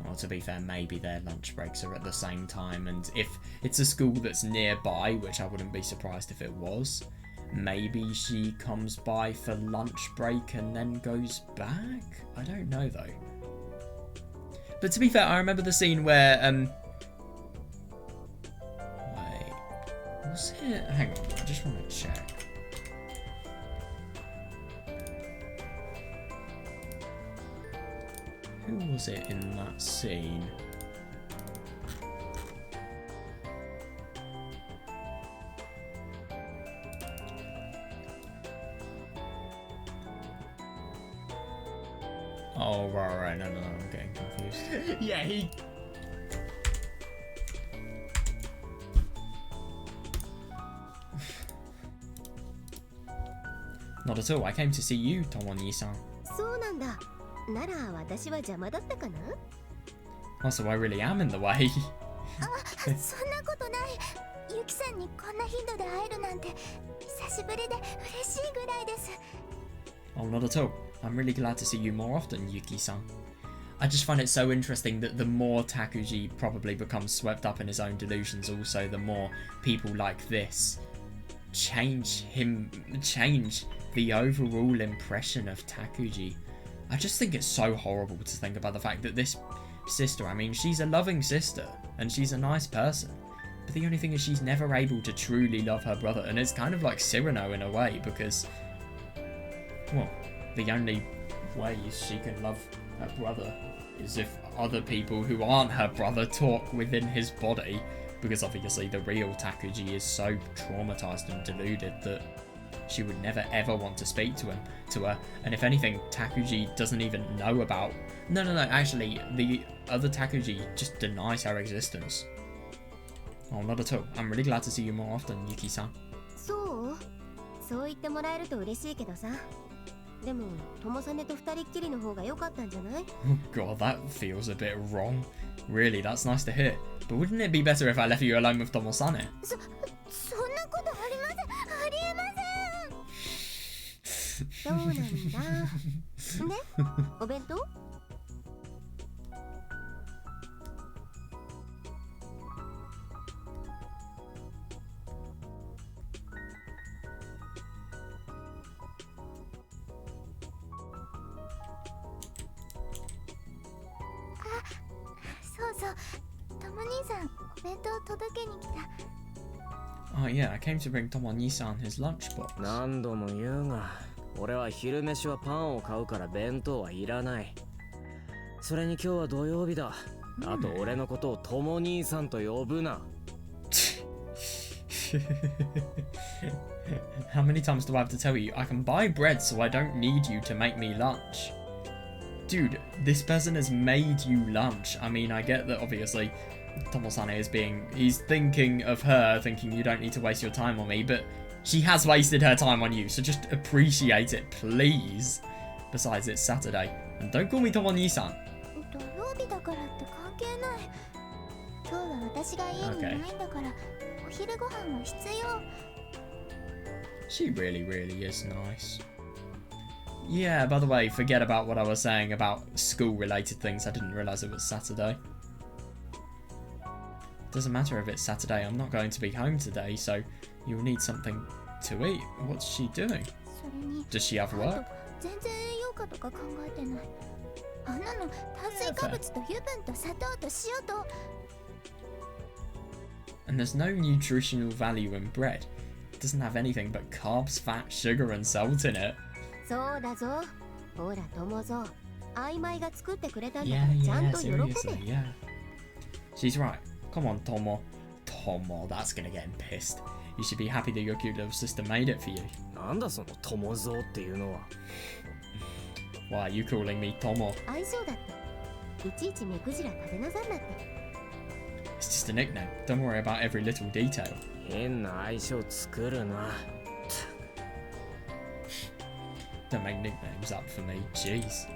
Well, to be fair, maybe their lunch breaks are at the same time, and if it's a school that's nearby, which I wouldn't be surprised if it was, maybe she comes by for lunch break and then goes back? I don't know though. But to be fair, I remember the scene where, wait, was it? Hang on, I just want to check. Who was it in that scene? Oh, right, no, I'm getting confused. Yeah, he... Not at all, I came to see you, Tomo-ni-san. そうなんだ。なら私は邪魔だったかな。Oh, so I really am in the way. そんなことない。ユキさんにこんな頻度で会えるなんて久しぶりで嬉しいぐらいです。Oh, not at all. I'm really glad to see you more often, Yuki-san. I just find it so interesting that the more Takuji probably becomes swept up in his own delusions, also the more people like this change the overall impression of Takuji. I just think it's so horrible to think about the fact that this sister, I mean, she's a loving sister and she's a nice person, but the only thing is she's never able to truly love her brother, and it's kind of like Cyrano in a way, because, well, the only way she can love her brother is if other people who aren't her brother talk within his body, because obviously the real Takuji is so traumatized and deluded that she would never ever want to speak to her. And if anything, Takuji doesn't even know about. No, actually, the other Takuji just denies her existence. Oh, not at all. I'm really glad to see you more often, Yuki-san. そう言ってもらえると嬉しいけどさ。でも、Tomosaneと二人っきりの方が良かったんじゃない？ Oh god, that feels a bit wrong. Really, that's nice to hear. But wouldn't it be better if I left you alone with Tomosane? そんなことありません。ありえません。そうなんだ。ね？お弁当？Oh yeah, I came to bring Tomo-ni-san his lunchbox. 何度も言うが、俺は昼飯はパンを買うから弁当はいらない。それに今日は土曜日だ。あと俺のことをとも兄さんと呼ぶな。How many times do I have to tell you? I can buy bread so I don't need you to make me lunch. Dude, this person has made you lunch. I mean, I get that obviously Tomosane is he's thinking of her, thinking you don't need to waste your time on me, but she has wasted her time on you, so just appreciate it, please. Besides, it's Saturday, and don't call me Tomo-ni-san. 土曜日だからって関係ない。今日は私が家にいないんだから、お昼ご飯は必要。She really is nice. Yeah, by the way, forget about what I was saying about school-related things. I didn't realise it was Saturday. Doesn't matter if it's Saturday, I'm not going to be home today, so you'll need something to eat. What's she doing? Does she have work? 全然栄養価とか考えてない。あんなの炭水化物と油分と砂糖と塩と。And there's no nutritional value in bread. It doesn't have anything but carbs, fat, sugar, and salt in it. そうだぞ。ほら、友ぞ。曖昧が作ってくれたんだからちゃんと喜べ。Yeah. She's right. Come on, Tomo. Tomo, that's gonna get him pissed. You should be happy that your cute little sister made it for you. なんだその友蔵っていうのは。Why are you calling me Tomo? 相性だって。いちいち目くじら立てなさんなって。It's just a nickname. Don't worry about every little detail. 変な相性作るな。Don't make nicknames up for me, jeez.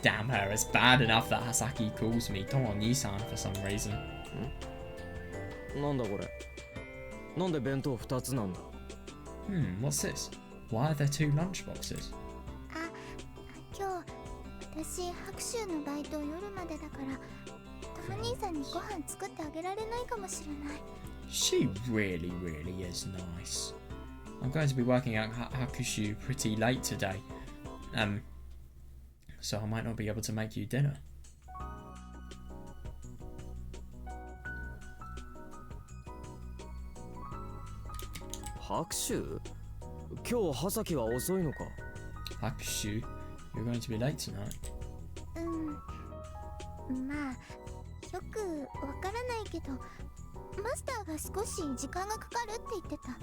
Damn her, it's bad enough that Hasaki calls me Tomo-ni-san for some reason. なんだこれ。なんで弁当2つなんだ。What's this? Why are there two lunchboxes? あ、今日私白州のバイト夜までだからトモ兄さんにご飯作ってあげられないかもしれない。 She really is nice. I'm going to be working at Hakushu pretty late today. So I might not be able to make you dinner. 白州？今日葉崎は遅いのか。Hakushu, you're going to be late tonight. まあよくわからないけどマスターが少し時間がかかるって言ってた。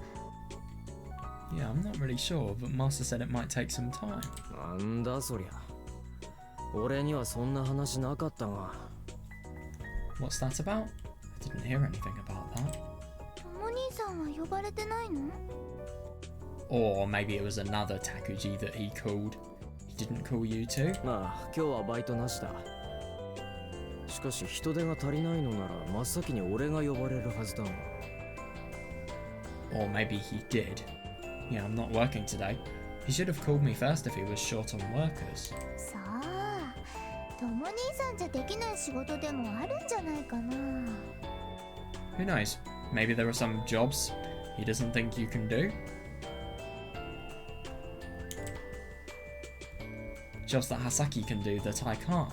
Yeah, I'm not really sure, but Master said it might take some time. なんだそりゃ。俺にはそんな話なかったが。What's that about? I didn't hear anything about that. トモ兄さんは呼ばれてないの？ Or maybe it was another Takuji that he called. He didn't call you too? まあ今日はバイトなしだ。しかし人手が足りないのなら真っ先に俺が呼ばれるはずだが。 Or maybe he did. Yeah, I'm not working today. He should have called me first if he was short on workers. さあ、トモ兄さんじゃできない仕事でもあるんじゃないかな。 Who knows? Maybe there are some jobs he doesn't think you can do. Jobs that Hasaki can do that I can't.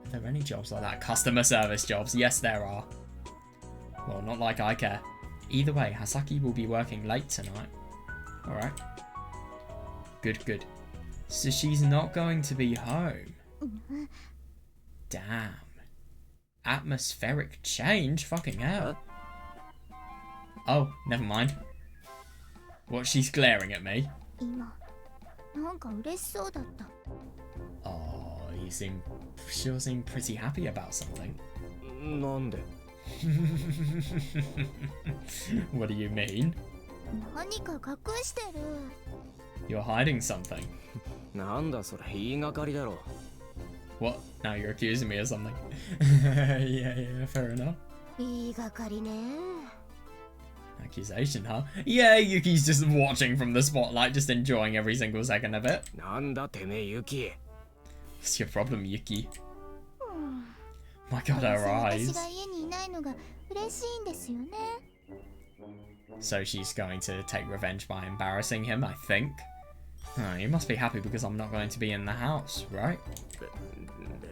Are there any jobs like that? Customer service jobs? Yes, there are. Well, not like I care. Either way, Hasaki will be working late tonight. Alright. Good. So she's not going to be home. Damn. Atmospheric change? Fucking hell. Oh, never mind. What, she's glaring at me? 今なんか嬉しそうだった。 Oh, she'll seem pretty happy about something. なんで What do you mean? 何か隠してる。 You're hiding something. なんだそれ言いがかりだろ。 What? Now you're accusing me of something. Yeah, fair enough. 言いがかりね。 Accusation, huh? Yeah, Yuki's just watching from the spotlight, just enjoying every single second of it. なんだてめえユキ。 What's your problem, Yuki? うん。 My god, her 私 eyes. が家にいないのが嬉しいんですよね。 So she's going to take revenge by embarrassing him, I think. Oh, you must be happy because I'm not going to be in the house, right?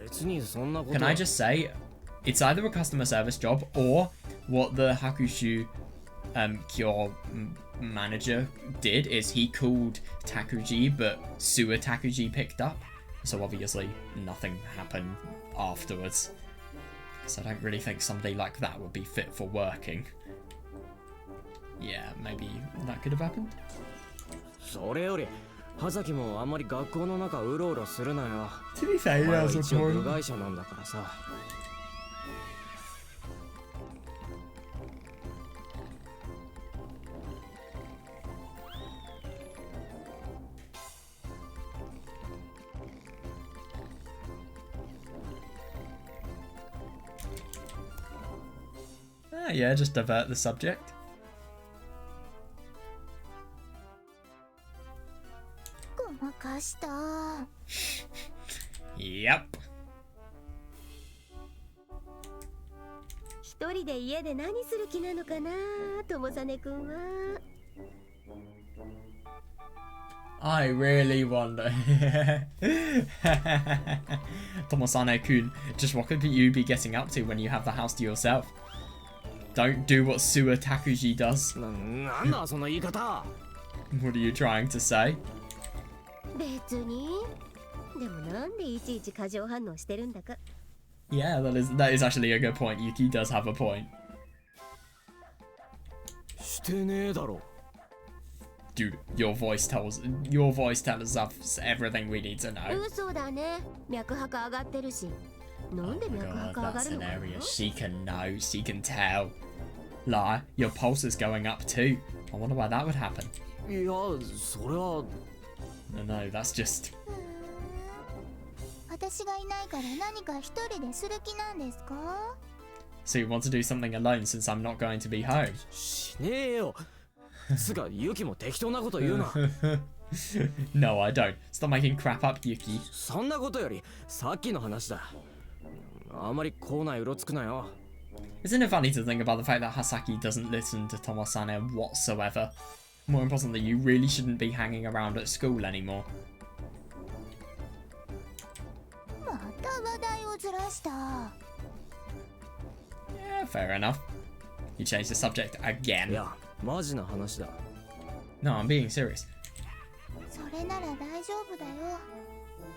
別にそんなこと。 Can I just say, it's either a customer service job or what the Hakushu Kyo manager did is he called Takuji, but Suwa Takuji picked up. So obviously nothing happened afterwards. So I don't really think somebody like that would be fit for working. Yeah, maybe that could have happened. それより葉崎もあんまり学校の中うろうろするなよ。 To be fair, お前 yeah, は it's 一応部 recording. 外者なんだからさ。Ah, yeah, just divert the subject. ごまかした。 Yep. 一人で家で何する気なのかな、友実くんは。 I really wonder. Tomosane-kun, just what could you be getting up to when you have the house to yourself? Don't do what Suwa Takuji does. なんだその言い方。 What are you trying to say? 別に。でもなんでいちいち過剰反応してるんだか。 Yeah, that is actually a good point. Yuki does have a point. してねえだろ。 Dude, your voice tells us everything we need to know. 嘘だね。脈拍上がってるし。なんで Oh my 脈 god, 拍上が that's るの an かな。 area she can know, she can tell. Lie, your pulse is going up too. I wonder why that would happen. いやそれは。 No, that's just... 私がいないから何か一人でする気なんですか？ So you want to do something alone since I'm not going to be home? しねえよ。つかユキも適当なこと言うな。 No, I don't. Stop making crap up, Yuki. そんなことよりさっきの話だ。あまり校内うろつくなよ。 Isn't it funny to think about the fact that Hasaki doesn't listen to Tomosane whatsoever? More importantly, you really shouldn't be hanging around at school anymore. また話題をずらした。 Yeah, fair enough. You changed the subject い again. やマジな話だ。 No, I'm being serious. それなら大丈夫だよ。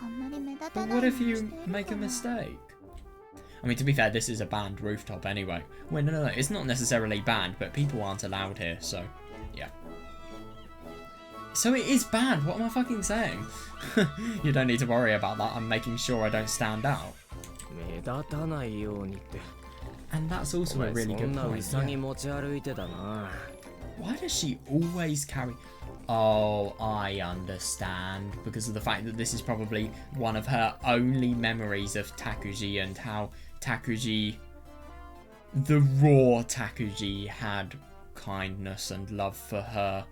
あんまり目立た But ない what よ if うに you してる make か a ら。 mistake? I mean, to be fair, this is a banned rooftop anyway. Well, no, it's not necessarily banned, but people aren't allowed here, so yeah. So it is banned, what am I fucking saying? You don't need to worry about that, I'm making sure I don't stand out. 目立たないようにって。 And that's お also a 前 really そ good んなう point. さぎ Yeah. 持ち歩いてたな。 Why does she always carry... Oh, I understand. Because of the fact that this is probably one of her only memories of Takuji and how Takuji... The raw Takuji had kindness and love for her.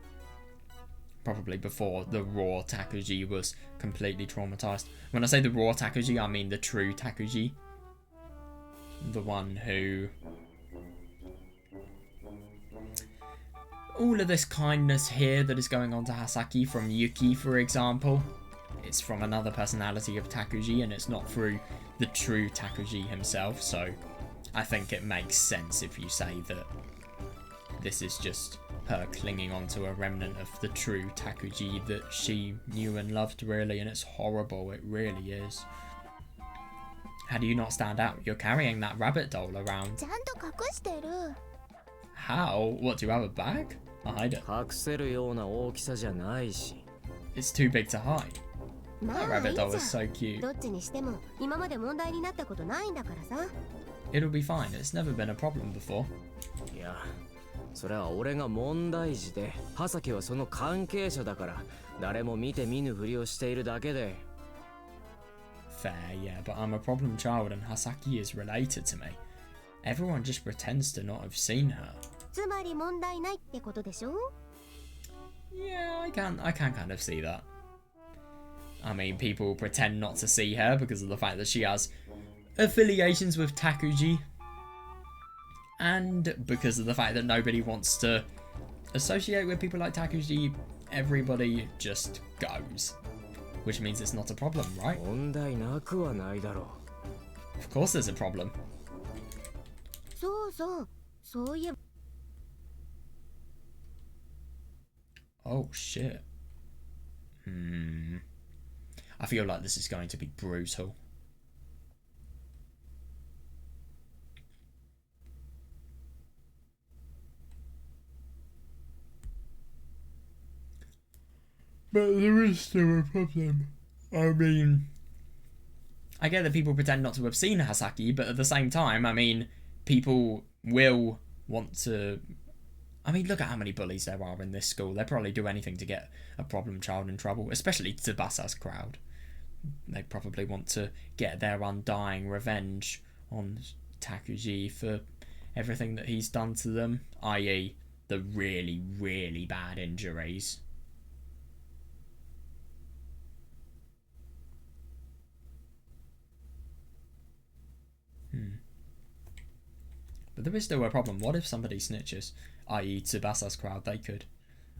Probably before the raw Takuji was completely traumatized. When I say the raw Takuji, I mean the true Takuji. The one who... All of this kindness here that is going on to Hasaki from Yuki, for example, it's from another personality of Takuji and it's not through the true Takuji himself, so I think it makes sense if you say that this is just her clinging onto a remnant of the true Takuji that she knew and loved, really, and it's horrible, it really is. How do you not stand out? You're carrying that rabbit doll around. ちゃんと隠してる。How? What, do you have a bag? I'll hide it. 隠せるような大きさじゃないし。 It's too big to hide. ま That あい rabbit い doll じ is ゃ so ん。 cute. どっちにしても今まで問題になったことないんだからさ。 It'll be fine. It's never been a problem before. いや、それは俺が問題児で、葉崎はその関係者だから、誰も見て見ぬふりをしているだけで。 Fair, yeah, but I'm a problem child and Hasaki is related to me. Everyone just pretends to not have seen her. つまり問題ないってことでしょ？ Yeah, I can kind of see that. I mean, people pretend not to see her because of the fact that she has affiliations with Takuji. And because of the fact that nobody wants to associate with people like Takuji, everybody just goes. Which means it's not a problem, right? 問題なくはないだろう。 Of course there's a problem. そうそう、そういえば。 Oh shit. I feel like this is going to be brutal. But there is still a problem. I mean, I get that people pretend not to have seen Hasaki, but at the same time, I mean, people will want to... I mean, look at how many bullies there are in this school. They'll probably do anything to get a problem child in trouble, especially Tsubasa's crowd. They probably want to get their undying revenge on Takuji for everything that he's done to them, i.e. the really, really bad injuries. But there is still a problem. What if somebody snitches? I.e. Tsubasa's crowd, they could.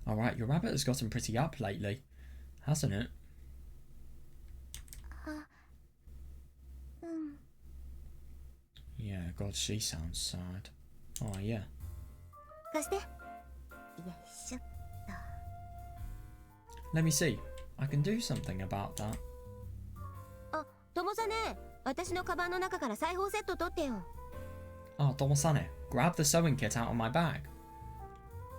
Alright, your rabbit has gotten pretty up lately, hasn't it? Yeah, God, she sounds sad. Oh, yeah. 貸して。よいしょっ Let me see. I can do something about that. と。あ、友さね、私のカバンの中から裁縫セット取ってよ。 Oh, Tomosane, grab the sewing kit out of my bag.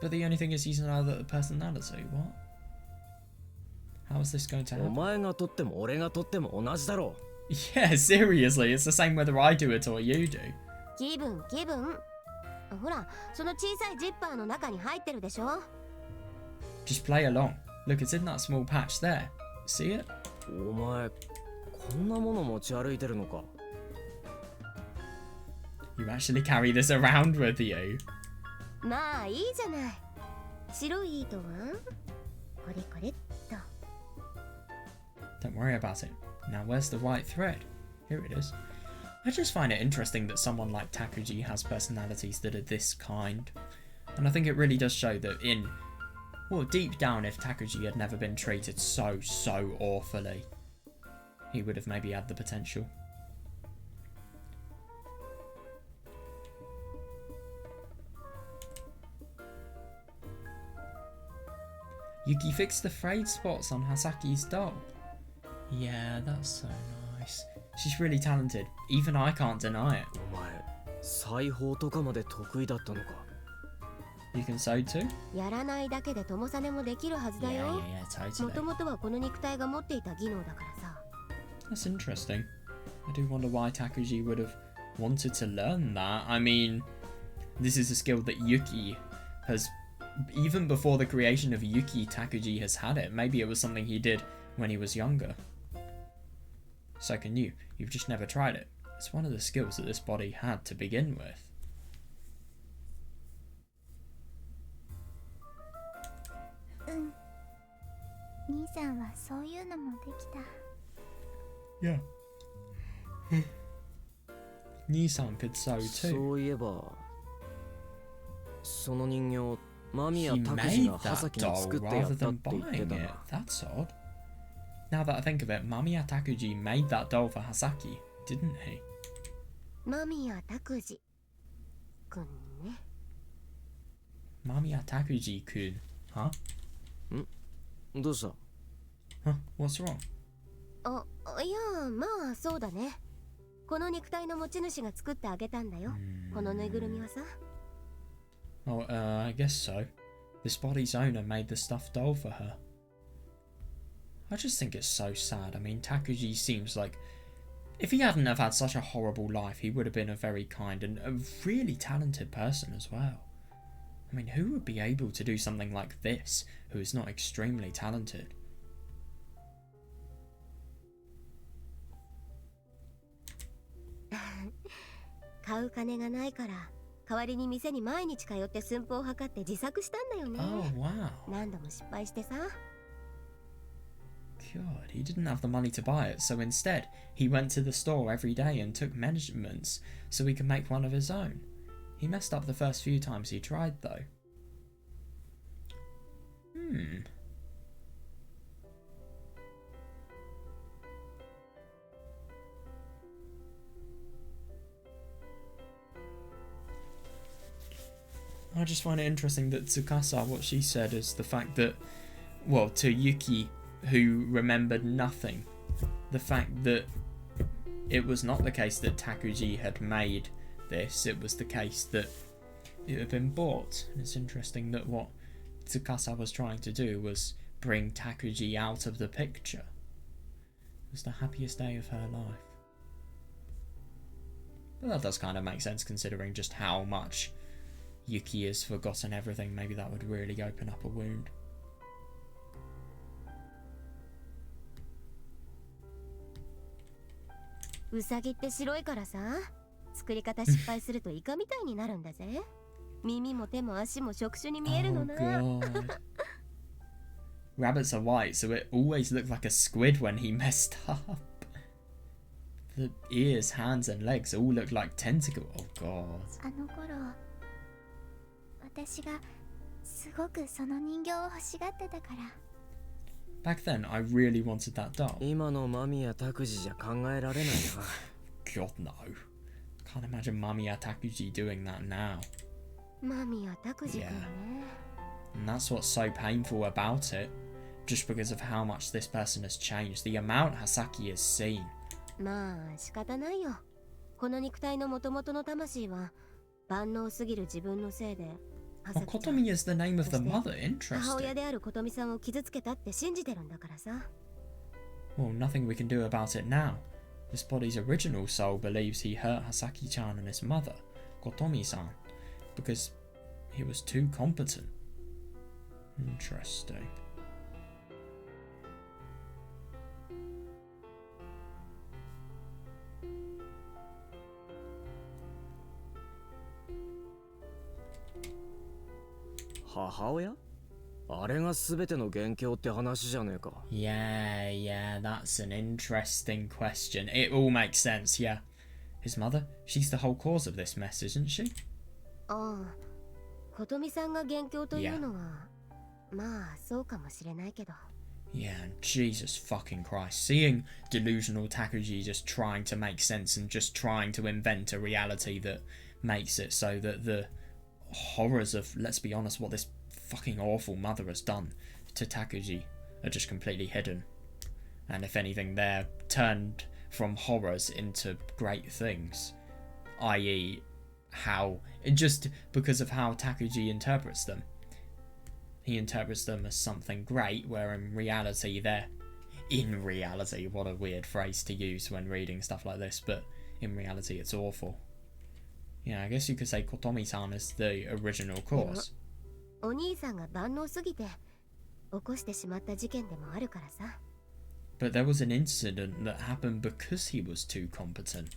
But the only thing is he's another personality. What? How is this going to お happen? 前が取っても俺が取っても同じだろ Yeah, seriously, it's the same whether I do it or you do. 気分。ほら、その小さいジッパーの中に入ってるでしょ。 Just play along. Look, it's in that small patch there. See it? う。お前、こんなもの持ち歩いてるのか。 You actually carry this around with you. まあいいじゃない。白い糸はこれこれっと。 Don't worry about it. Now where's the white thread? Here it is. I just find it interesting that someone like Takuji has personalities that are this kind. And I think it really does show that well, deep down, if Takuji had never been treated so awfully, he would have maybe had the potential. Yuki fixed the frayed spots on Hasaki's doll. Yeah, that's so nice. She's really talented. Even I can't deny it. お前、裁縫とかまで得意だったのか。 You can sew too? やらないだけで友さねもできるはずだ Yeah, よ。 yeah, も totally. ともとはこの肉体が持っていた技能だからさ。 That's interesting. I do wonder why Takuji would have wanted to learn that. I mean, this is a skill that Yuki has... Even before the creation of Yuki, Takuji has had it. Maybe it was something he did when he was younger. So can you. You've just never tried it. It's one of the skills that this body had to begin with. 兄さんはそういうのもできた。 Yeah. Nissan could sew too. そういえば、その人形、間 He 宮拓司 made が葉 that 崎に doll 作ってや rather ったっ than て言って buying た it. な。 That's odd. Now that I think of it, Mamiya Takuji made that doll for Hasaki, didn't he? 間宮拓司くんね。 Mamiya Takuji-kun. Huh? どうした？ Huh? What's wrong? いや、まあそうだね。この肉体の持ち主が作ってあげたんだよ。このぬいぐるみはさ。Oh, I guess so. This body's owner made the stuffed doll for her. I just think it's so sad. I mean, Takuji seems like... If he hadn't have had such a horrible life, he would have been a very kind and a really talented person as well. I mean, who would be able to do something like this, who is not extremely talented? Oh wow. God, he didn't have the money to buy it, so instead, he went to the store every day and took measurements so he could make one of his own. He messed up the first few times he tried, though. I just find it interesting that Tsukasa, what she said is the fact that, well, to Yuki, who remembered nothing, the fact that it was not the case that Takuji had made this, it was the case that it had been bought. And it's interesting that what Tsukasa was trying to do was bring Takuji out of the picture. It was the happiest day of her life. But that does kind of make sense considering just how much Yuki has forgotten everything. Maybe that would really open up a wound. Oh god. Rabbits are white, so it always looked like a squid when he messed up. The ears, hands and legs all look like tentacles. Oh god. Back then, I really wanted that doll. God no. Can't imagine Mamiya Takuji doing that now. Yeah. And that's what's so painful about it. Just because of how much this person has changed. The amount Hasaki has seen. Oh, Kotomi is the name of the mother. Interesting. Well, nothing we can do about it now. This body's original soul believes he hurt Hasaki-chan and his mother, Kotomi-san, because he was too competent. Interesting. Yeah, that's an interesting question. It all makes sense, yeah. His mother, she's the whole cause of this mess, isn't she? Yeah, Jesus fucking Christ. Seeing delusional Takuji just trying to make sense and just trying to invent a reality that makes it so that the horrors of, let's be honest, what this fucking awful mother has done to Takuji are just completely hidden. And if anything, they're turned from horrors into great things. I.e., how, just because of how Takuji interprets them. He interprets them as something great, where in reality, what a weird phrase to use when reading stuff like this, but in reality it's awful. Yeah, I guess you could say Kotomi-san is the original cause. But there was an incident that happened because he was too competent.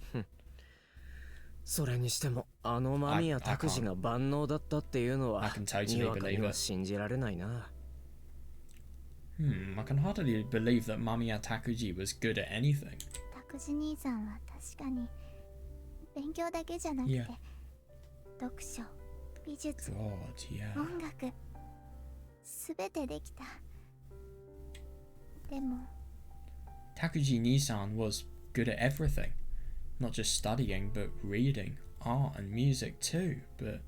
I can totally believe it. I can hardly believe that Mamiya Takuji was good at anything. Yeah. God, yeah. Takuji Nisan was good at everything. Not just studying, but reading, art and music too, but...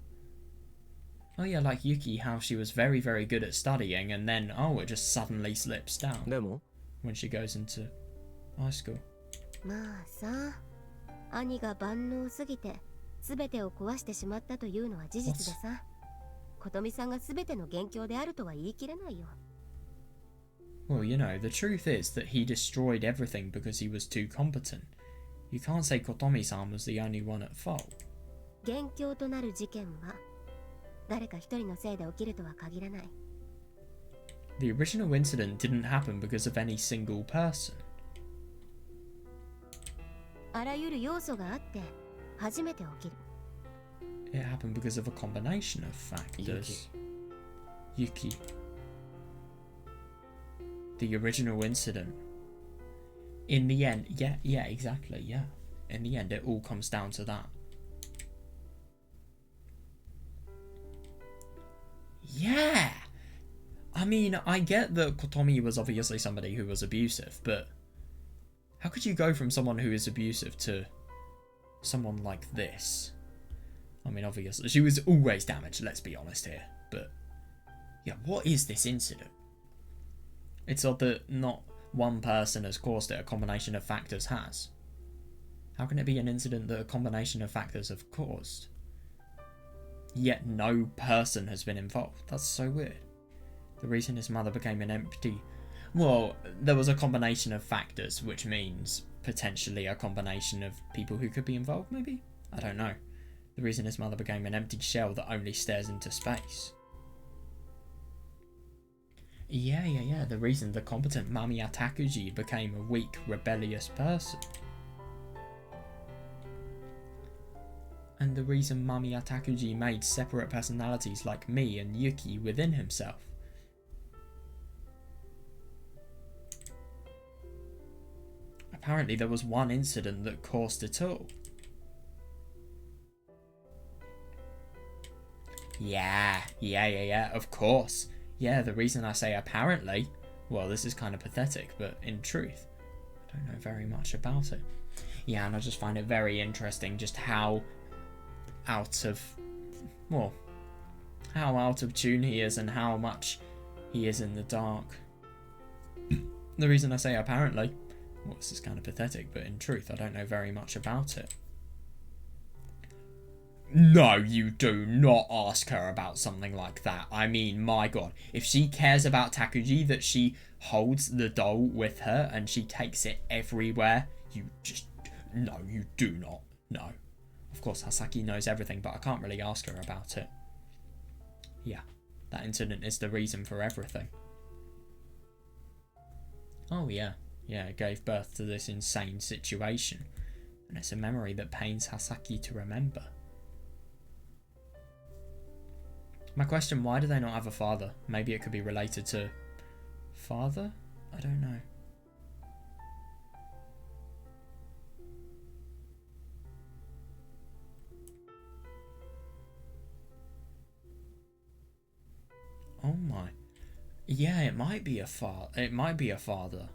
Oh yeah, like Yuki, how she was very, very good at studying, and then, it just suddenly slips down. When she goes into high school. 琴美さんが全ての元凶であるとは言い切れないよ。Well, you know, the truth is that he destroyed everything because he was too competent. You can't say Kotomi-san was the only one at fault. 元凶となる事件は誰か一人のせいで起きるとは限らない。The original incident didn't happen because of any single person. あらゆる要素があって初めて起きる。It happened because of a combination of factors. Yuki. The original incident. In the end, yeah, exactly, yeah. In the end, it all comes down to that. Yeah! I mean, I get that Kotomi was obviously somebody who was abusive, but how could you go from someone who is abusive to someone like this? I mean, obviously, she was always damaged, let's be honest here, but yeah, what is this incident? It's odd that not one person has caused it, a combination of factors has. How can it be an incident that a combination of factors have caused? Yet no person has been involved. That's so weird. The reason his mother became an empty... Well, there was a combination of factors, which means potentially a combination of people who could be involved, maybe? I don't know. The reason his mother became an empty shell that only stares into space. Yeah. The reason the competent Mamiya Takuji became a weak, rebellious person. And the reason Mamiya Takuji made separate personalities like me and Yuki within himself. Apparently there was one incident that caused it all. Yeah, of course. Yeah, the reason I say apparently, well, this is kind of pathetic, but in truth, I don't know very much about it. Yeah, and I just find it very interesting just how out of tune he is and how much he is in the dark. The reason I say apparently, well, this is kind of pathetic, but in truth, I don't know very much about it. No, you do not ask her about something like that. I mean, my god, if she cares about Takuji, that she holds the doll with her and she takes it everywhere, no, you do not. No. Of course, Hasaki knows everything, but I can't really ask her about it. Yeah, that incident is the reason for everything. Oh yeah, it gave birth to this insane situation, and it's a memory that pains Hasaki to remember. My question, why do they not have a father? Maybe it could be related to father? I don't know. Oh my. Yeah, it might be a father.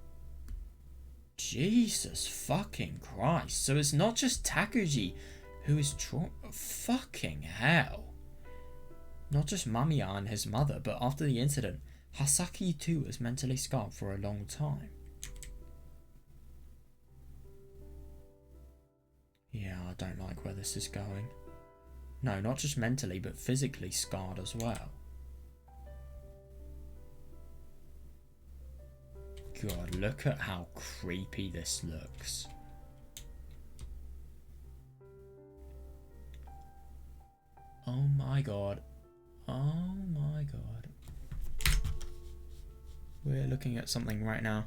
Jesus fucking Christ. So it's not just Takuji who is fucking hell. Not just Mamiya and his mother, but after the incident, Hasaki too was mentally scarred for a long time. Yeah, I don't like where this is going. No, not just mentally, but physically scarred as well. God, look at how creepy this looks. Oh my god. Oh my god. We're looking at something right now.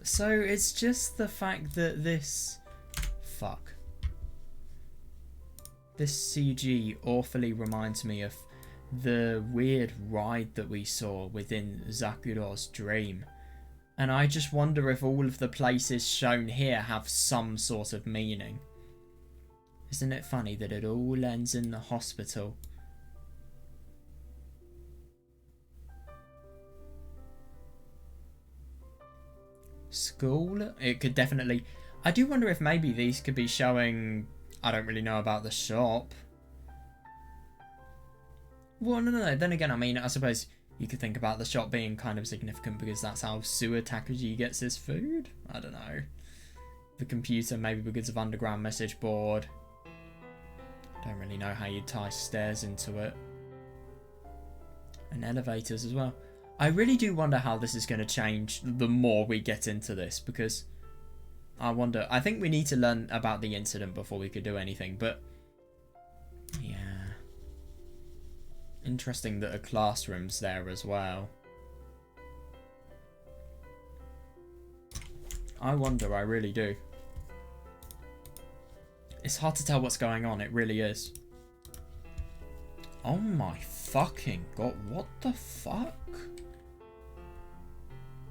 So it's just the fact that this CG awfully reminds me of the weird ride that we saw within Zakuro's dream. And I just wonder if all of the places shown here have some sort of meaning. Isn't it funny that it all ends in the hospital? School? It could definitely... I do wonder if maybe these could be showing... I don't really know about the shop. Well, no. Then again, I mean, I suppose you could think about the shop being kind of significant because that's how Sewer Takuji gets his food. I don't know. The computer, maybe because of underground message board. Don't really know how you tie stairs into it. And elevators as well. I really do wonder how this is going to change the more we get into this, because I think we need to learn about the incident before we could do anything, but yeah. Interesting that a classroom's there as well. I wonder, I really do. It's hard to tell what's going on, it really is. Oh my fucking god, what the fuck?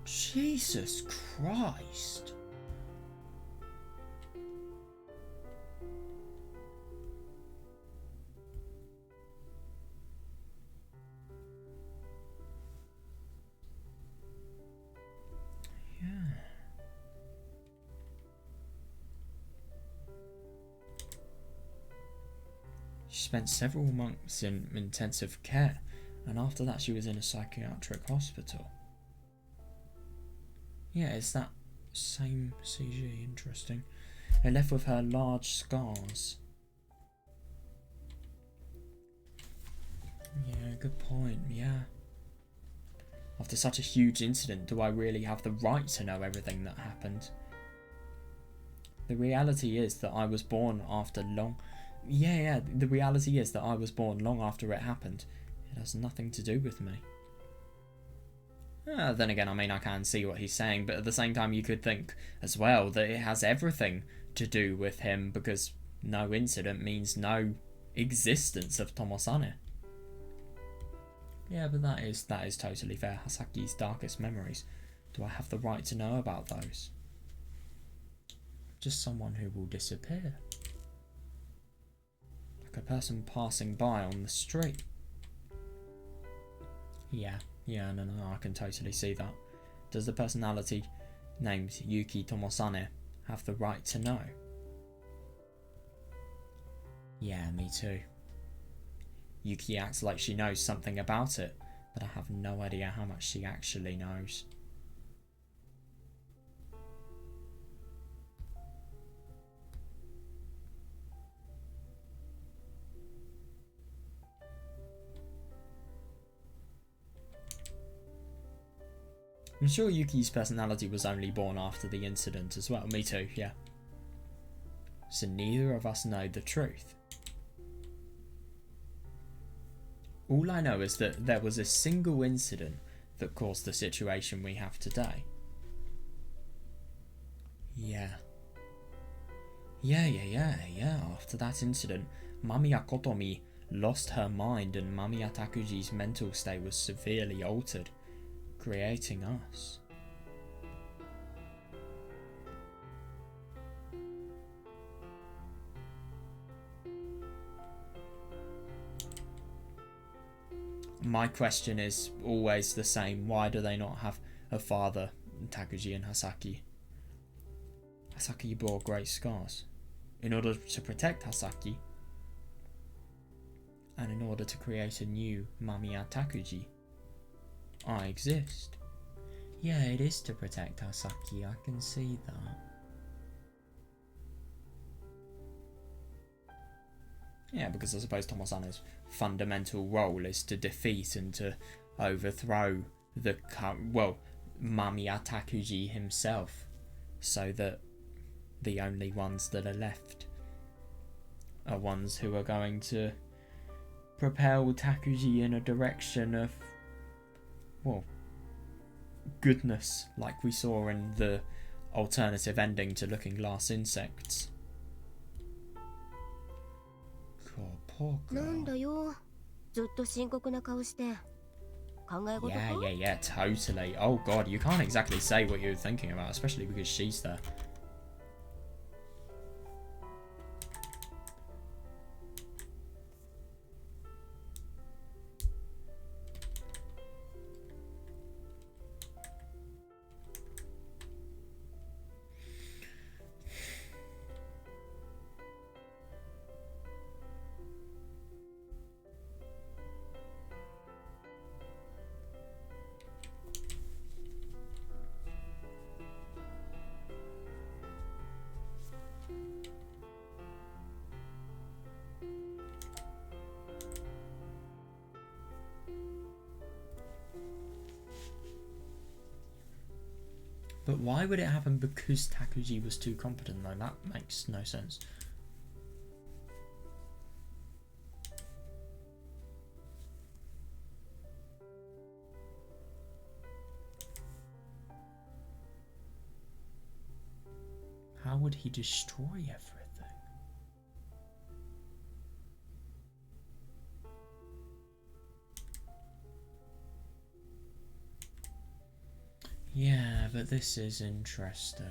Jesus Christ. Yeah. She spent several months in intensive care, and after that she was in a psychiatric hospital. Yeah, it's that same CG, interesting. It left with her large scars. Yeah, good point, yeah. After such a huge incident, do I really have the right to know everything that happened? The reality is that I was born after long... Yeah, the reality is that I was born long after it happened. It has nothing to do with me. Then again, I mean, I can see what he's saying, but at the same time you could think as well that it has everything to do with him, because no incident means no existence of Tomosane. Yeah, but that is totally fair. Hasaki's darkest memories. Do I have the right to know about those? Just someone who will disappear. Like a person passing by on the street. Yeah, no, I can totally see that. Does the personality named Yuki Tomosane have the right to know? Yeah, me too. Yuki acts like she knows something about it, but I have no idea how much she actually knows. I'm sure Yuki's personality was only born after the incident as well. Me too, yeah. So neither of us know the truth. All I know is that there was a single incident that caused the situation we have today. Yeah. After that incident, Mamiya Kotomi lost her mind and Mamiya Takuji's mental state was severely altered, creating us. My question is always the same. Why do they not have a father, Takuji and Hasaki? Hasaki bore great scars. In order to protect Hasaki, and in order to create a new Mamiya Takuji, I exist. Yeah, it is to protect Hasaki, I can see that. Yeah, because I suppose Tomosane's fundamental role is to defeat and to overthrow the, Mamiya Takuji himself, so that the only ones that are left are ones who are going to propel Takuji in a direction of, goodness, like we saw in the alternative ending to Looking Glass Insects. God, poor girl. なんだよ。ずっと深刻な顔して。考え事か? Yeah, totally. Oh god, you can't exactly say what you're thinking about, especially because she's there. But why would it happen because Takuji was too competent though? That makes no sense. How would he destroy everything? Yeah, but this is interesting.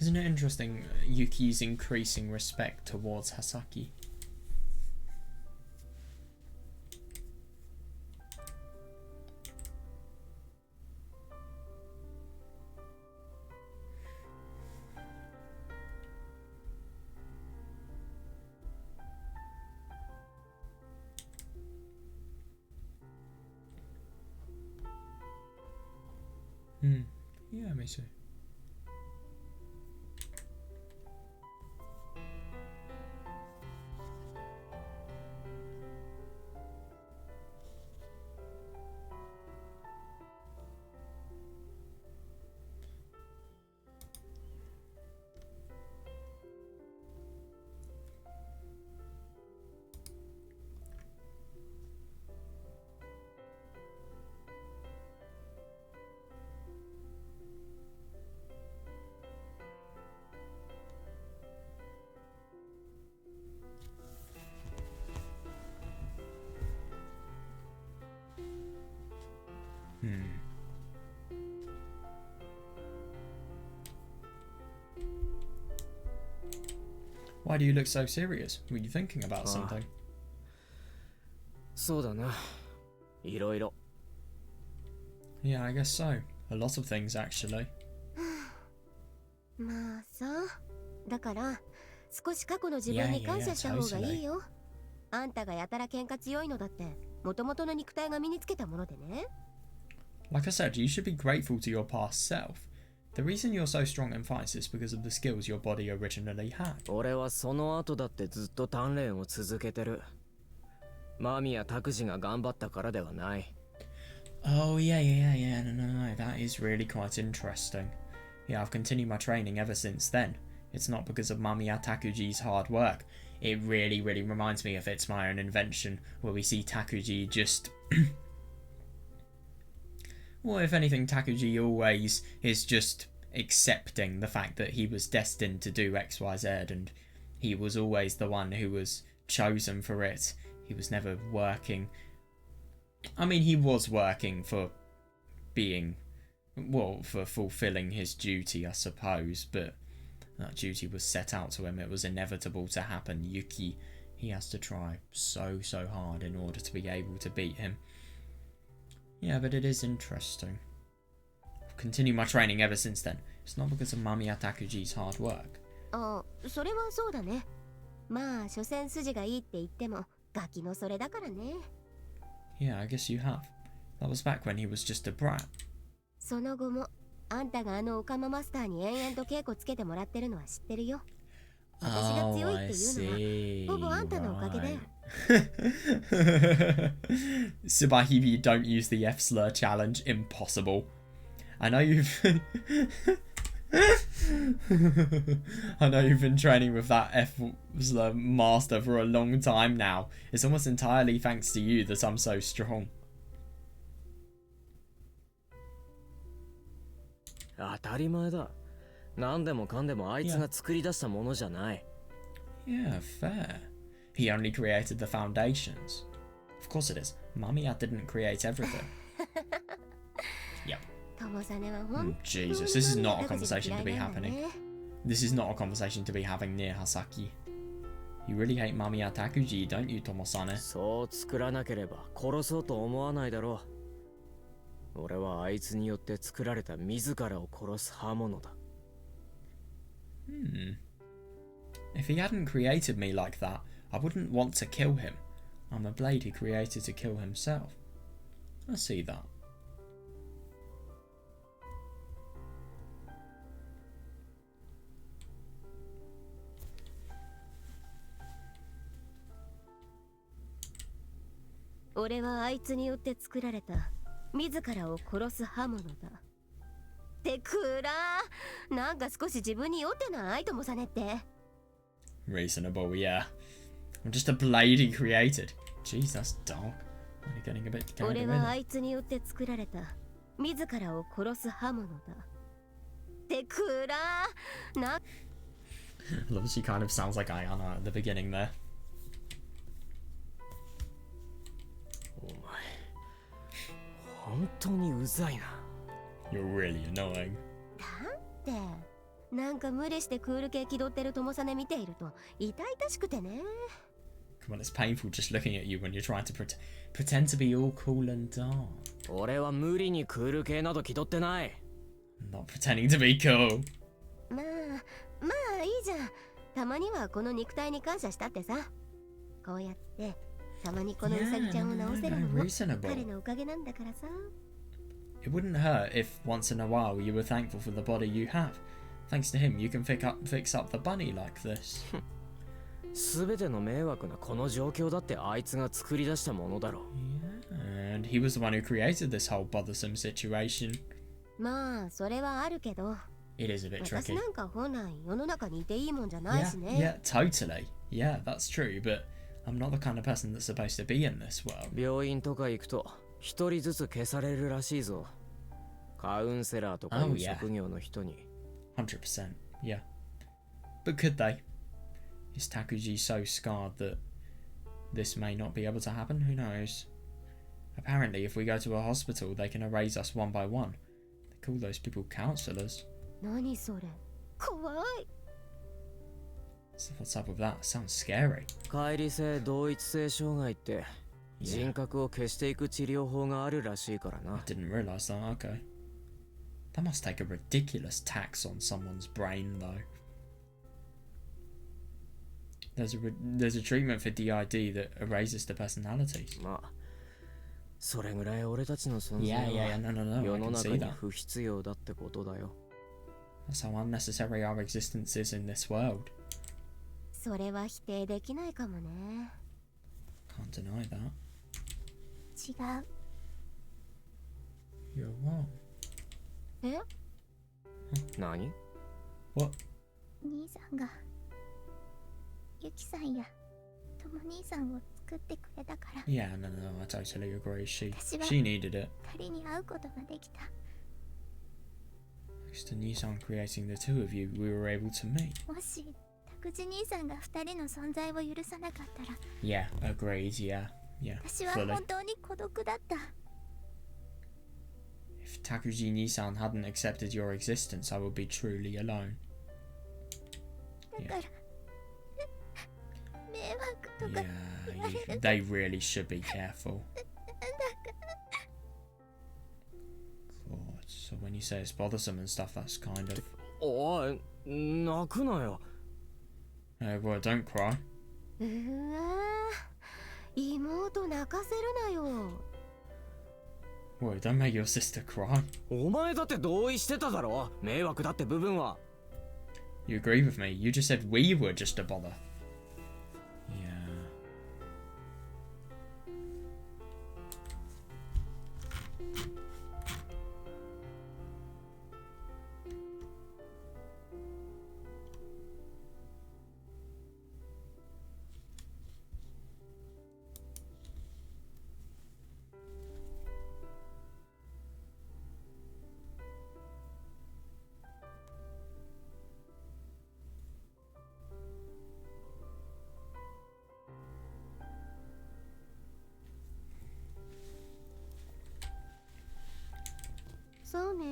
Isn't it interesting, Yuki's increasing respect towards Hasaki? Yeah, me too. Why do you look so serious? Were you thinking about something? そうだな。いろいろ。Yeah, I guess so. A lot of things, actually. まあさ、だから少し過去の自分に感謝した方がいいよ。あんたがやたら喧嘩強いのだって元々の肉体が身につけたものでね。Like I said, you should be grateful to your past self. The reason you're so strong in fights is because of the skills your body originally had. 俺はその後だってずっと鍛錬を続けてる。マミやタクジが頑張ったからではない。Oh, yeah. No. That is really quite interesting. Yeah, I've continued my training ever since then. It's not because of Mamiya Takuji's hard work. It really, really reminds me of It's My Own Invention, where we see Takuji just... well, if anything, Takuji always is just accepting the fact that he was destined to do X, Y, Z, and he was always the one who was chosen for it. He was never working. I mean, he was working for being... well, for fulfilling his duty, I suppose, but that duty was set out to him. It was inevitable to happen. Yuki, he has to try so hard in order to be able to beat him. Yeah, but it is interesting. I've continued my training ever since then. It's not because of Mamiya Takuji's hard work. あ、それはそうだね。まあ、所詮筋がいいって言っても、ガキのそれだからね。Yeah, I guess you have. That was back when he was just a brat. その後も、あんたがあのオカママスターに延々と稽古つけてもらってるのは知ってるよ。私が強いっていうのは、ほぼあんたのおかげだよ。Subarashiki Hibi, don't use the F slur challenge. Impossible. I know you've... I know you've been training with that F slur master for a long time now. It's almost entirely thanks to you that I'm so strong. 当たり前だ。何でもかんでもあいつが作り出したものじゃない。Yeah, fair. He only created the foundations. Of course it is. Mamiya didn't create everything. Yep. Jesus, this is not a conversation to be happening. This is not a conversation to be having near Hasaki. You really hate Mamiya Takuji, don't you, Tomosane? そう作らなければ殺そうと思わないだろう。俺はあいつによって作られた自らを殺す刃物だ。If he hadn't created me like that, I wouldn't want to kill him. I'm a blade he created to kill himself. I see that. "俺はあいつによって作られた自らを殺す刃物だ。ってくらー、なんか少し自分に酔ってないともさねって。Reasonable, yeah. I'm just a blade he created. Jeez, that's dark. I'm getting a bit carried away. 俺はあいつによって作られた自らを殺す刃物だ。ってくらー、な。I love she kind of sounds like Ayana at the beginning there. お前、本当にうざいな。You're really annoying. だって、なんか無理してクール系気取ってる友さね見ていると痛々しくてね。Come on, it's painful just looking at you when you're trying to pretend to be all cool and dark. 俺は無理にクール系など気取ってない。Not pretending to be cool. まあいいじゃん。たまにはこの肉体に感謝したってさ。こうやってたまにこのウサギちゃんを直せるのも彼のおかげなんだからさ。It wouldn't hurt if once in a while you were thankful for the body you have. Thanks to him, you can fix up the bunny like this. すべての迷惑なこの状況だってあいつが作り出したものだろう。Yeah, and he was the one who created this whole bothersome situation. まあそれはあるけど。It is a bit tricky. 私なんか本来世の中にいていいもんじゃないしね。Yeah, totally. Yeah, that's true, but I'm not the kind of person that's supposed to be in this world. 病院とか行くと一人ずつ消されるらしいぞ。カウンセラーとかいう職業の人に。100%, yeah. But could they? Is Takuji so scarred that this may not be able to happen? Who knows? Apparently, if we go to a hospital, they can erase us one by one. They call those people counselors. 何それ？怖い。So what's up with that? Sounds scary. 乖離性同一性障害って人格を消していく治療法があるらしいからな。I didn't realize that. Okay. That must take a ridiculous tax on someone's brain, though. There's a treatment for DID that erases the personalities. まあ、それぐらい俺たちの存在は no, 世 I の can 中 see に that. 不必要だってことだよ。That's how unnecessary our existence is in this world. それは否定できないかもね。Can't deny that. 違う。 You're what? え？何？ What? 兄さんがユキさんやトモ兄さんを作ってくれたから Yeah, no, I totally agree. She That's needed it. 仮に会うことができた。 Thanks to Nissan creating the two of you, we were able to meet. もしタクジ兄さんが二人の存在を許さなかったら Yeah, agreed. Yeah, 私は fully. 本当に孤独だった。 If Takuji Nissan hadn't accepted your existence, I would be truly alone. だから、迷惑とか Yeah, they really should be careful. God, so when you say it's bothersome and stuff, that's kind of... おい、泣くなよ。well, don't cry. うわー、妹泣かせるなよ。 Well, don't make your sister cry. お前だって同意してただろ。迷惑だって部分は。You agree with me? You just said we were just a bother. Yeah.そうね。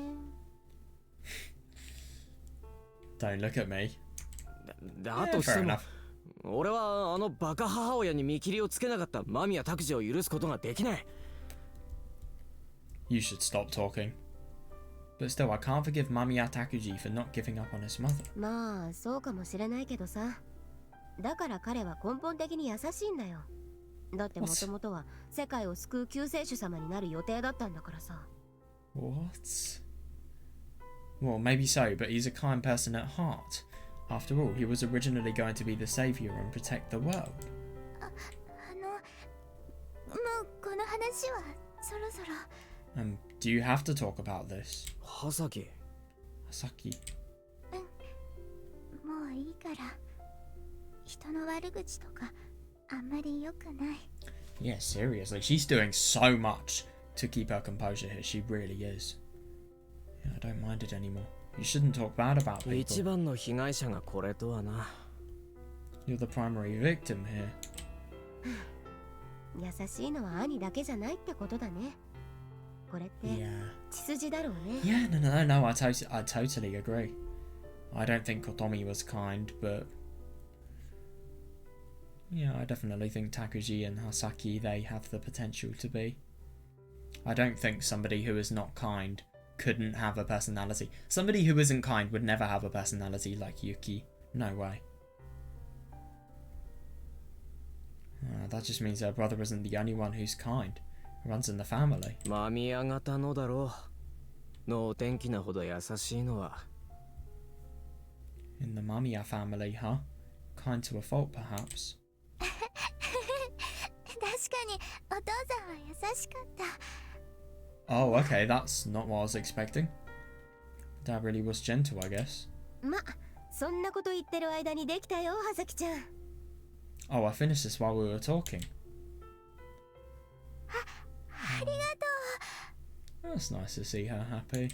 Don't look at me. だとして fair も enough. 俺はあのバカ母親に見切りをつけなかった間宮拓司を許すことができない。 You should stop talking. But still, I can't forgive Mamiya Takuji for not giving up on his mother. まあそうかもしれないけどさ。だから彼は根本的に優しいんだよ。だってもともとは世界を救う救世主様になる予定だったんだからさ。 What? Well, maybe so, but he's a kind person at heart. After all, he was originally going to be the savior and protect the world. もうこの話はそろそろ。 Do you have to talk about this? 葉崎。 Hasaki. もういいから。人の悪口とかあんまり良くない。 Yeah, seriously, she's doing so much to keep her composure here. She really is. Yeah, I don't mind it anymore. You shouldn't talk bad about 一 people. 番の被害者がこれとはな。 You're the primary victim here. 優しいのは兄だけじゃないってことだね。これって Yeah. 血筋だろうね。 Yeah, no, I totally agree. I don't think Kotomi was kind, but yeah, I definitely think Takuji and Hasaki, they have the potential to be. I don't think somebody who is not kind couldn't have a personality. Somebody who isn't kind would never have a personality like Yuki. No way. That just means her brother isn't the only one who's kind. Runs in the family. 間宮型のだろう。能天気なほど優しいのは。 In the Mamiya family, huh? Kind to a fault, perhaps. 確かにお父さんは優しかった。 Oh, okay, that's not what I was expecting. Dad really was gentle, I guess. ま、そんなこと言ってる間にできたよ、葉崎ちゃん。 Oh, I finished this while we were talking. ありがと That's nice to see her happy.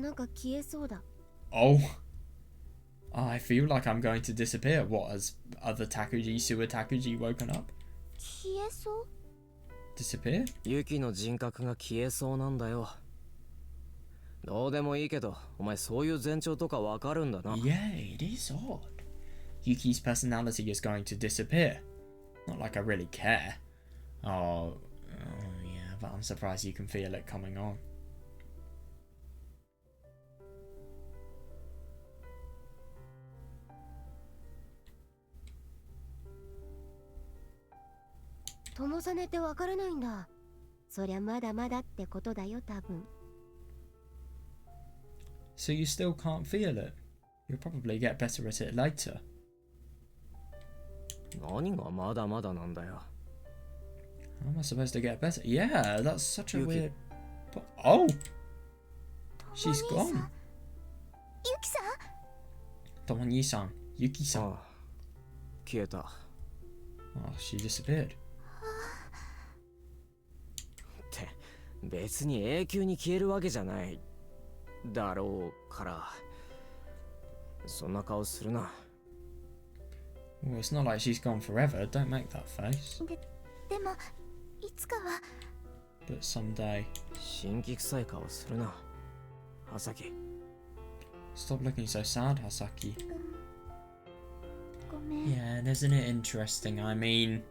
なんか消えそうだ。 Oh. I feel like I'm going to disappear. What, has other Takuji, Suwa Takuji woken up? う。消えそう？ Disappear? ユキの人格が消えそうなんだよ。どうでもいいけど、お前そういう前兆とかわかるんだな。 Yeah, it is odd. Yuki's personality is going to disappear. Not like I really care. Oh, yeah, but I'm surprised you can feel it coming on. 友実ってわからないんだ。そりゃまだまだってことだよ、多分。 So you still can't feel it? You'll probably get better at it later. 何がまだまだなんだよ。 How am I supposed to get better? Yeah, that's such a Yuki. weird... Oh! She's gone. ユキさん Tomonie-san, Yuki-san. ああ消えた Oh, she disappeared. って別に永久に消えるわけじゃないだろうからそんな顔するな Well, it's not like she's gone forever. Don't make that face. でもいつかは But someday. 新規臭い顔するなハサキ Stop looking so sad, Hasaki. ごめん Yeah, and isn't it interesting? I mean,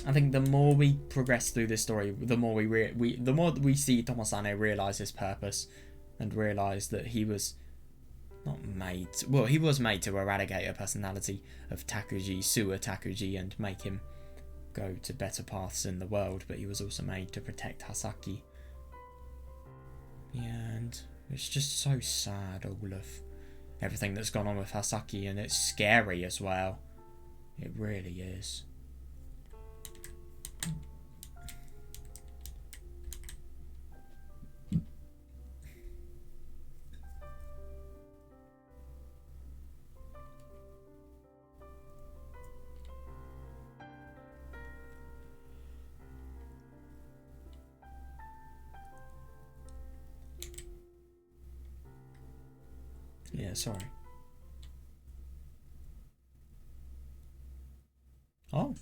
I think the more we progress through this story, the more the more we see Tomosane realize his purpose and realize that he was not made. Well, he was made to eradicate a personality of Takuji, Suwa Takuji, and make him go to better paths in the world. But he was also made to protect Hasaki. Yeah, and it's just so sad, all of everything that's gone on with Hasaki, and it's scary as well. It really is. Yeah, sorry. Oh.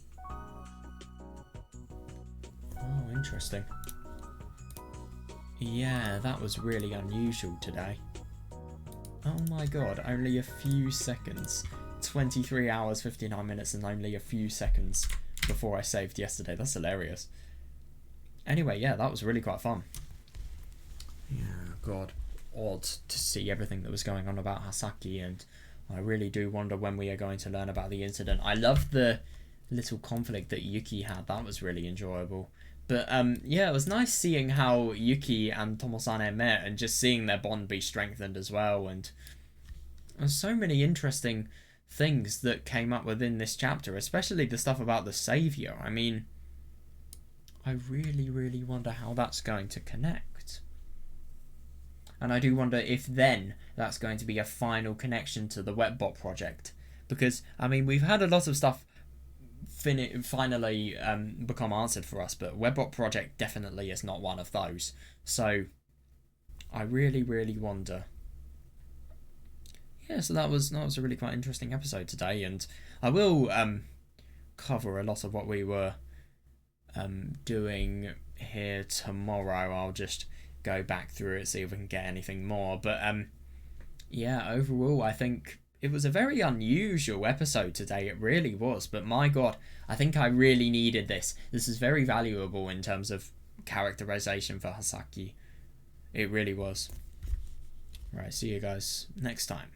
Oh, interesting. Yeah, that was really unusual today. Oh my god, only a few seconds. 23 hours, 59 minutes, and only a few seconds before I saved yesterday. That's hilarious. Anyway, yeah, that was really quite fun. Yeah, god. Odd to see everything that was going on about Hasaki, and I really do wonder when we are going to learn about the incident. I love the little conflict that Yuki had. That was really enjoyable. But yeah, it was nice seeing how Yuki and Tomosane met and just seeing their bond be strengthened as well. And there's so many interesting things that came up within this chapter, especially the stuff about the Saviour. I mean, I really, really wonder how that's going to connect. And I do wonder if then that's going to be a final connection to the Wetbot project. Because, I mean, we've had a lot of stuff finally become answered for us, but Wetbot project definitely is not one of those. So, I really, really wonder. Yeah, so that was a really quite interesting episode today, and I will cover a lot of what we were doing here tomorrow. I'll just go back through it, see if we can get anything more. But yeah, overall, I think it was a very unusual episode today. It really was. But my god, I think I really needed this. This is very valuable in terms of characterization for Hasaki. It really was. Right, see you guys next time.